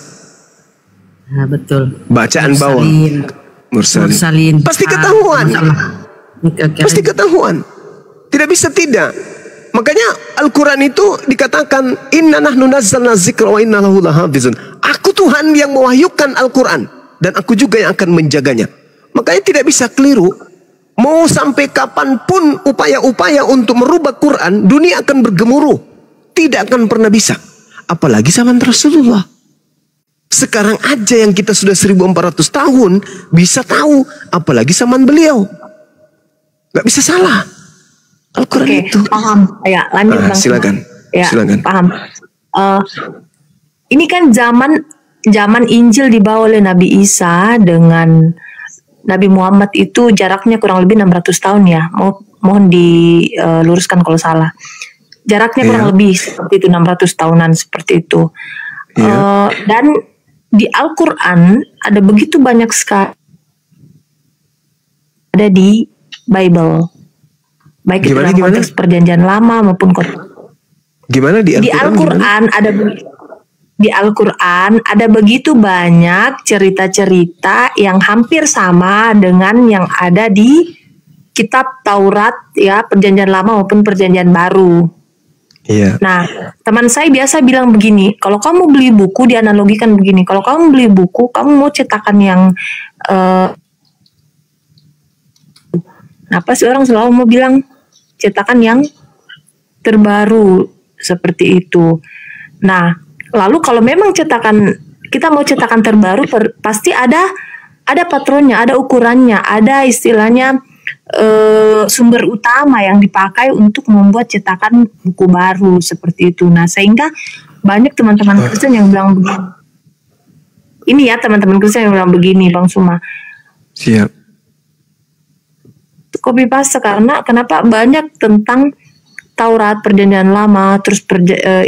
[SPEAKER 10] Nah, betul.
[SPEAKER 4] Bacaan bawah. Mursalin. Pasti ketahuan. Pasti ketahuan. Tidak bisa tidak. Makanya Al-Quran itu dikatakan inna nahnu nazzalna dzikra wa inna lahu lahafizun. Aku Tuhan yang mewahyukan Al-Quran dan aku juga yang akan menjaganya. Makanya tidak bisa keliru. Mau sampai kapanpun upaya-upaya untuk merubah Quran, dunia akan bergemuruh. Tidak akan pernah bisa. Apalagi zaman Rasulullah. Sekarang aja yang kita sudah 1400 tahun bisa tahu, apalagi zaman beliau. Gak bisa salah. Al-Quran itu.
[SPEAKER 2] Paham. Ya, lanjut Bang.
[SPEAKER 4] Silakan.
[SPEAKER 2] Ya,
[SPEAKER 4] silakan.
[SPEAKER 2] Paham. Ini kan zaman Injil dibawa oleh Nabi Isa dengan Nabi Muhammad itu jaraknya kurang lebih 600 tahun ya. Mohon diluruskan kalau salah. Jaraknya kurang lebih seperti itu, 600 tahunan seperti itu. Dan di Al-Quran ada begitu banyak sekali ada di Bible. Baik itu dalam konteks perjanjian lama maupun
[SPEAKER 4] gimana di
[SPEAKER 2] Al-Quran di Al-Quran ada begitu banyak cerita-cerita yang hampir sama dengan yang ada di kitab Taurat ya, perjanjian lama maupun perjanjian baru.
[SPEAKER 4] Iya.
[SPEAKER 11] Nah, teman saya biasa bilang begini, kalau kamu beli buku, dianalogikan begini, kalau kamu beli buku, kamu mau cetakan yang pasti orang selalu mau bilang cetakan yang terbaru seperti itu. Nah, lalu kalau memang kita mau cetakan terbaru, pasti ada patronnya, ada ukurannya, ada istilahnya sumber utama yang dipakai untuk membuat cetakan buku baru seperti itu. Nah, sehingga banyak teman-teman Kristen yang bilang begini. Ini ya teman-teman Kristen yang bilang begini, Bang Suma.
[SPEAKER 4] Siap.
[SPEAKER 11] Copy paste karena kenapa banyak tentang Taurat, Perjanjian Lama, terus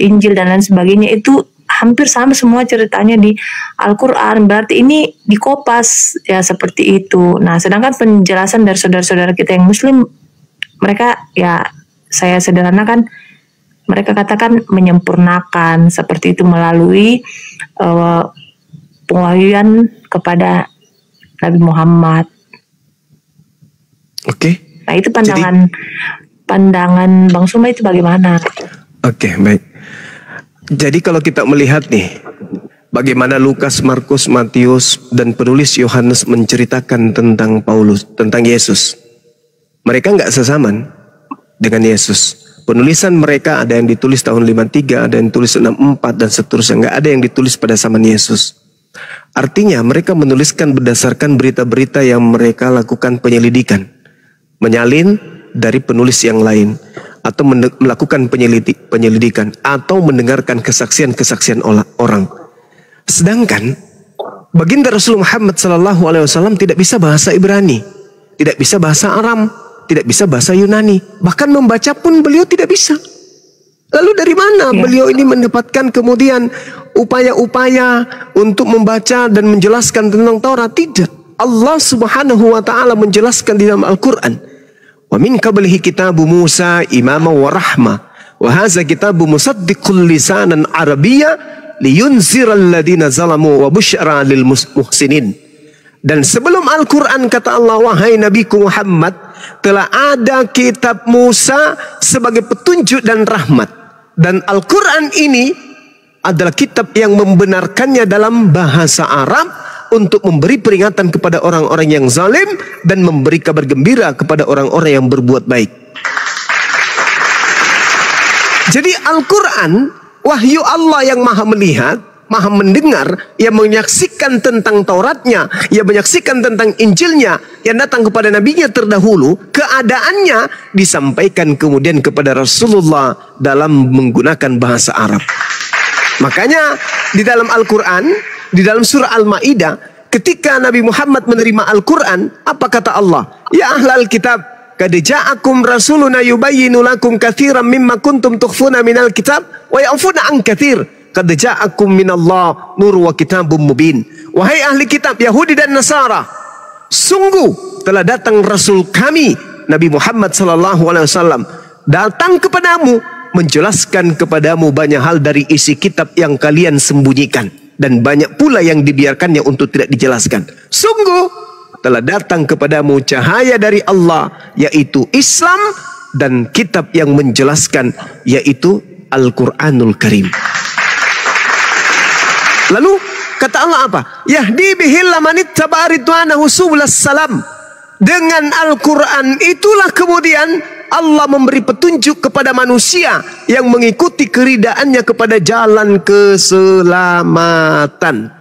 [SPEAKER 11] Injil dan lain sebagainya itu hampir sama semua ceritanya di Al-Quran. Berarti ini dikopas ya seperti itu. Nah, sedangkan penjelasan dari saudara-saudara kita yang Muslim, mereka ya saya sederhanakan, mereka katakan menyempurnakan seperti itu melalui pewahyuan kepada Nabi Muhammad.
[SPEAKER 4] Oke.
[SPEAKER 11] Nah, itu pandangan Bang Suma itu bagaimana?
[SPEAKER 4] Oke, baik. Jadi kalau kita melihat nih, bagaimana Lukas, Markus, Matius, dan penulis Yohanes menceritakan tentang Paulus, tentang Yesus. Mereka nggak sesaman dengan Yesus. Penulisan mereka ada yang ditulis tahun 53, ada yang ditulis 64, dan seterusnya. Nggak ada yang ditulis pada zaman Yesus. Artinya mereka menuliskan berdasarkan berita-berita yang mereka lakukan penyelidikan. Menyalin dari penulis yang lain. Atau melakukan penyelidikan atau mendengarkan kesaksian-kesaksian orang. Sedangkan baginda Rasul Muhammad SAW tidak bisa bahasa Ibrani, tidak bisa bahasa Aram, tidak bisa bahasa Yunani, bahkan membaca pun beliau tidak bisa. Lalu dari mana beliau ini mendapatkan kemudian upaya-upaya untuk membaca dan menjelaskan tentang Taurat? Tidak. Allah Subhanahu wa taala menjelaskan di dalam Al-Qur'an. Wa min qablihi kitabu Musa imama wa rahmah wa hadza kitabu musaddiqul lisanan arabiyya liyunziral ladina zalamu wa busyra lil muhsinin. Dan sebelum Al-Qur'an kata Allah, wahai Nabiku Muhammad, telah ada kitab Musa sebagai petunjuk dan rahmat. Dan Al-Qur'an ini adalah kitab yang membenarkannya dalam bahasa Arab untuk memberi peringatan kepada orang-orang yang zalim dan memberi kabar gembira kepada orang-orang yang berbuat baik. Jadi Al-Quran, wahyu Allah yang maha melihat, maha mendengar, yang menyaksikan tentang Tauratnya, yang menyaksikan tentang Injilnya, yang datang kepada nabinya terdahulu, keadaannya disampaikan kemudian kepada Rasulullah dalam menggunakan bahasa Arab. Makanya di dalam Al-Quran, di dalam surah Al-Ma'idah, ketika Nabi Muhammad menerima Al-Quran, apa kata Allah? Ya ahlal kitab, qad ja'akum rasuluna yubayyinu lakum katsiran mimma kuntum tukhfuna minal kitab wa ya'funa an katsir. Qad ja'akum minallah nur wa kitabum mubin. Wahai ahli kitab Yahudi dan Nasara, sungguh telah datang Rasul kami Nabi Muhammad SAW datang kepadamu, menjelaskan kepadamu banyak hal dari isi kitab yang kalian sembunyikan. Dan banyak pula yang dibiarkannya untuk tidak dijelaskan. Sungguh telah datang kepadamu cahaya dari Allah, yaitu Islam, dan kitab yang menjelaskan, yaitu Al-Quranul Karim. Lalu kata Allah apa? Yahdi bihil lamanit tabaridwanahu subulas salam. Dengan Al-Quran itulah kemudian Allah memberi petunjuk kepada manusia yang mengikuti keridaannya kepada jalan keselamatan.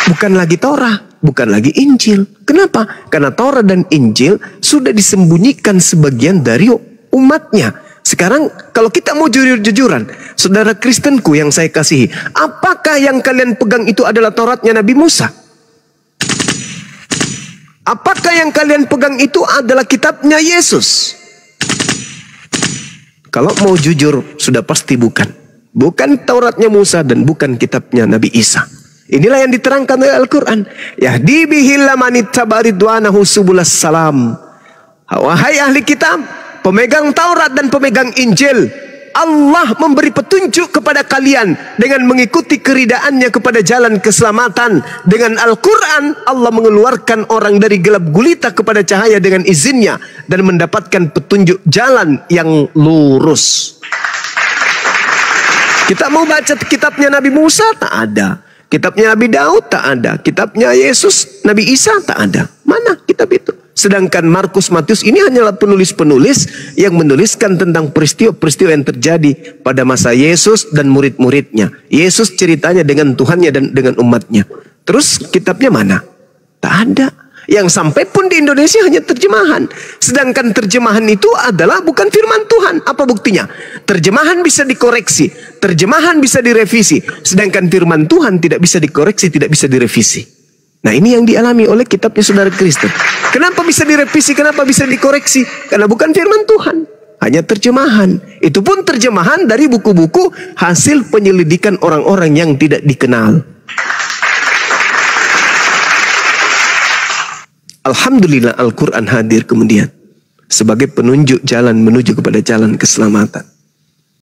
[SPEAKER 4] Bukan lagi Torah, bukan lagi Injil. Kenapa? Karena Torah dan Injil sudah disembunyikan sebagian dari umatnya. Sekarang kalau kita mau jujur-jujuran, saudara Kristenku yang saya kasihi, apakah yang kalian pegang itu adalah Tauratnya Nabi Musa? Apakah yang kalian pegang itu adalah kitabnya Yesus? Kalau mau jujur, sudah pasti bukan. Bukan Tauratnya Musa dan bukan kitabnya Nabi Isa. Inilah yang diterangkan oleh Al-Quran. Yahdi bihil lamanit tabaridwanahu subulas salam. Wahai ahli kitab, pemegang Taurat dan pemegang Injil, Allah memberi petunjuk kepada kalian dengan mengikuti keridaannya kepada jalan keselamatan. Dengan Al-Quran, Allah mengeluarkan orang dari gelap gulita kepada cahaya dengan izinnya dan mendapatkan petunjuk jalan yang lurus. Kita mau baca kitabnya Nabi Musa, tak ada. Kitabnya Nabi Daud, tak ada. Kitabnya Yesus, Nabi Isa, tak ada. Mana kitab itu? Sedangkan Markus, Matius ini hanyalah penulis-penulis yang menuliskan tentang peristiwa-peristiwa yang terjadi pada masa Yesus dan murid-muridnya. Yesus ceritanya dengan Tuhannya dan dengan umatnya. Terus kitabnya mana? Tak ada. Yang sampai pun di Indonesia hanya terjemahan. Sedangkan terjemahan itu adalah bukan firman Tuhan. Apa buktinya? Terjemahan bisa dikoreksi. Terjemahan bisa direvisi. Sedangkan firman Tuhan tidak bisa dikoreksi, tidak bisa direvisi. Nah, ini yang dialami oleh kitabnya saudara Kristen. Kenapa bisa direvisi? Kenapa bisa dikoreksi? Karena bukan firman Tuhan. Hanya terjemahan. Itu pun terjemahan dari buku-buku hasil penyelidikan orang-orang yang tidak dikenal. Alhamdulillah Al-Quran hadir kemudian sebagai penunjuk jalan menuju kepada jalan keselamatan.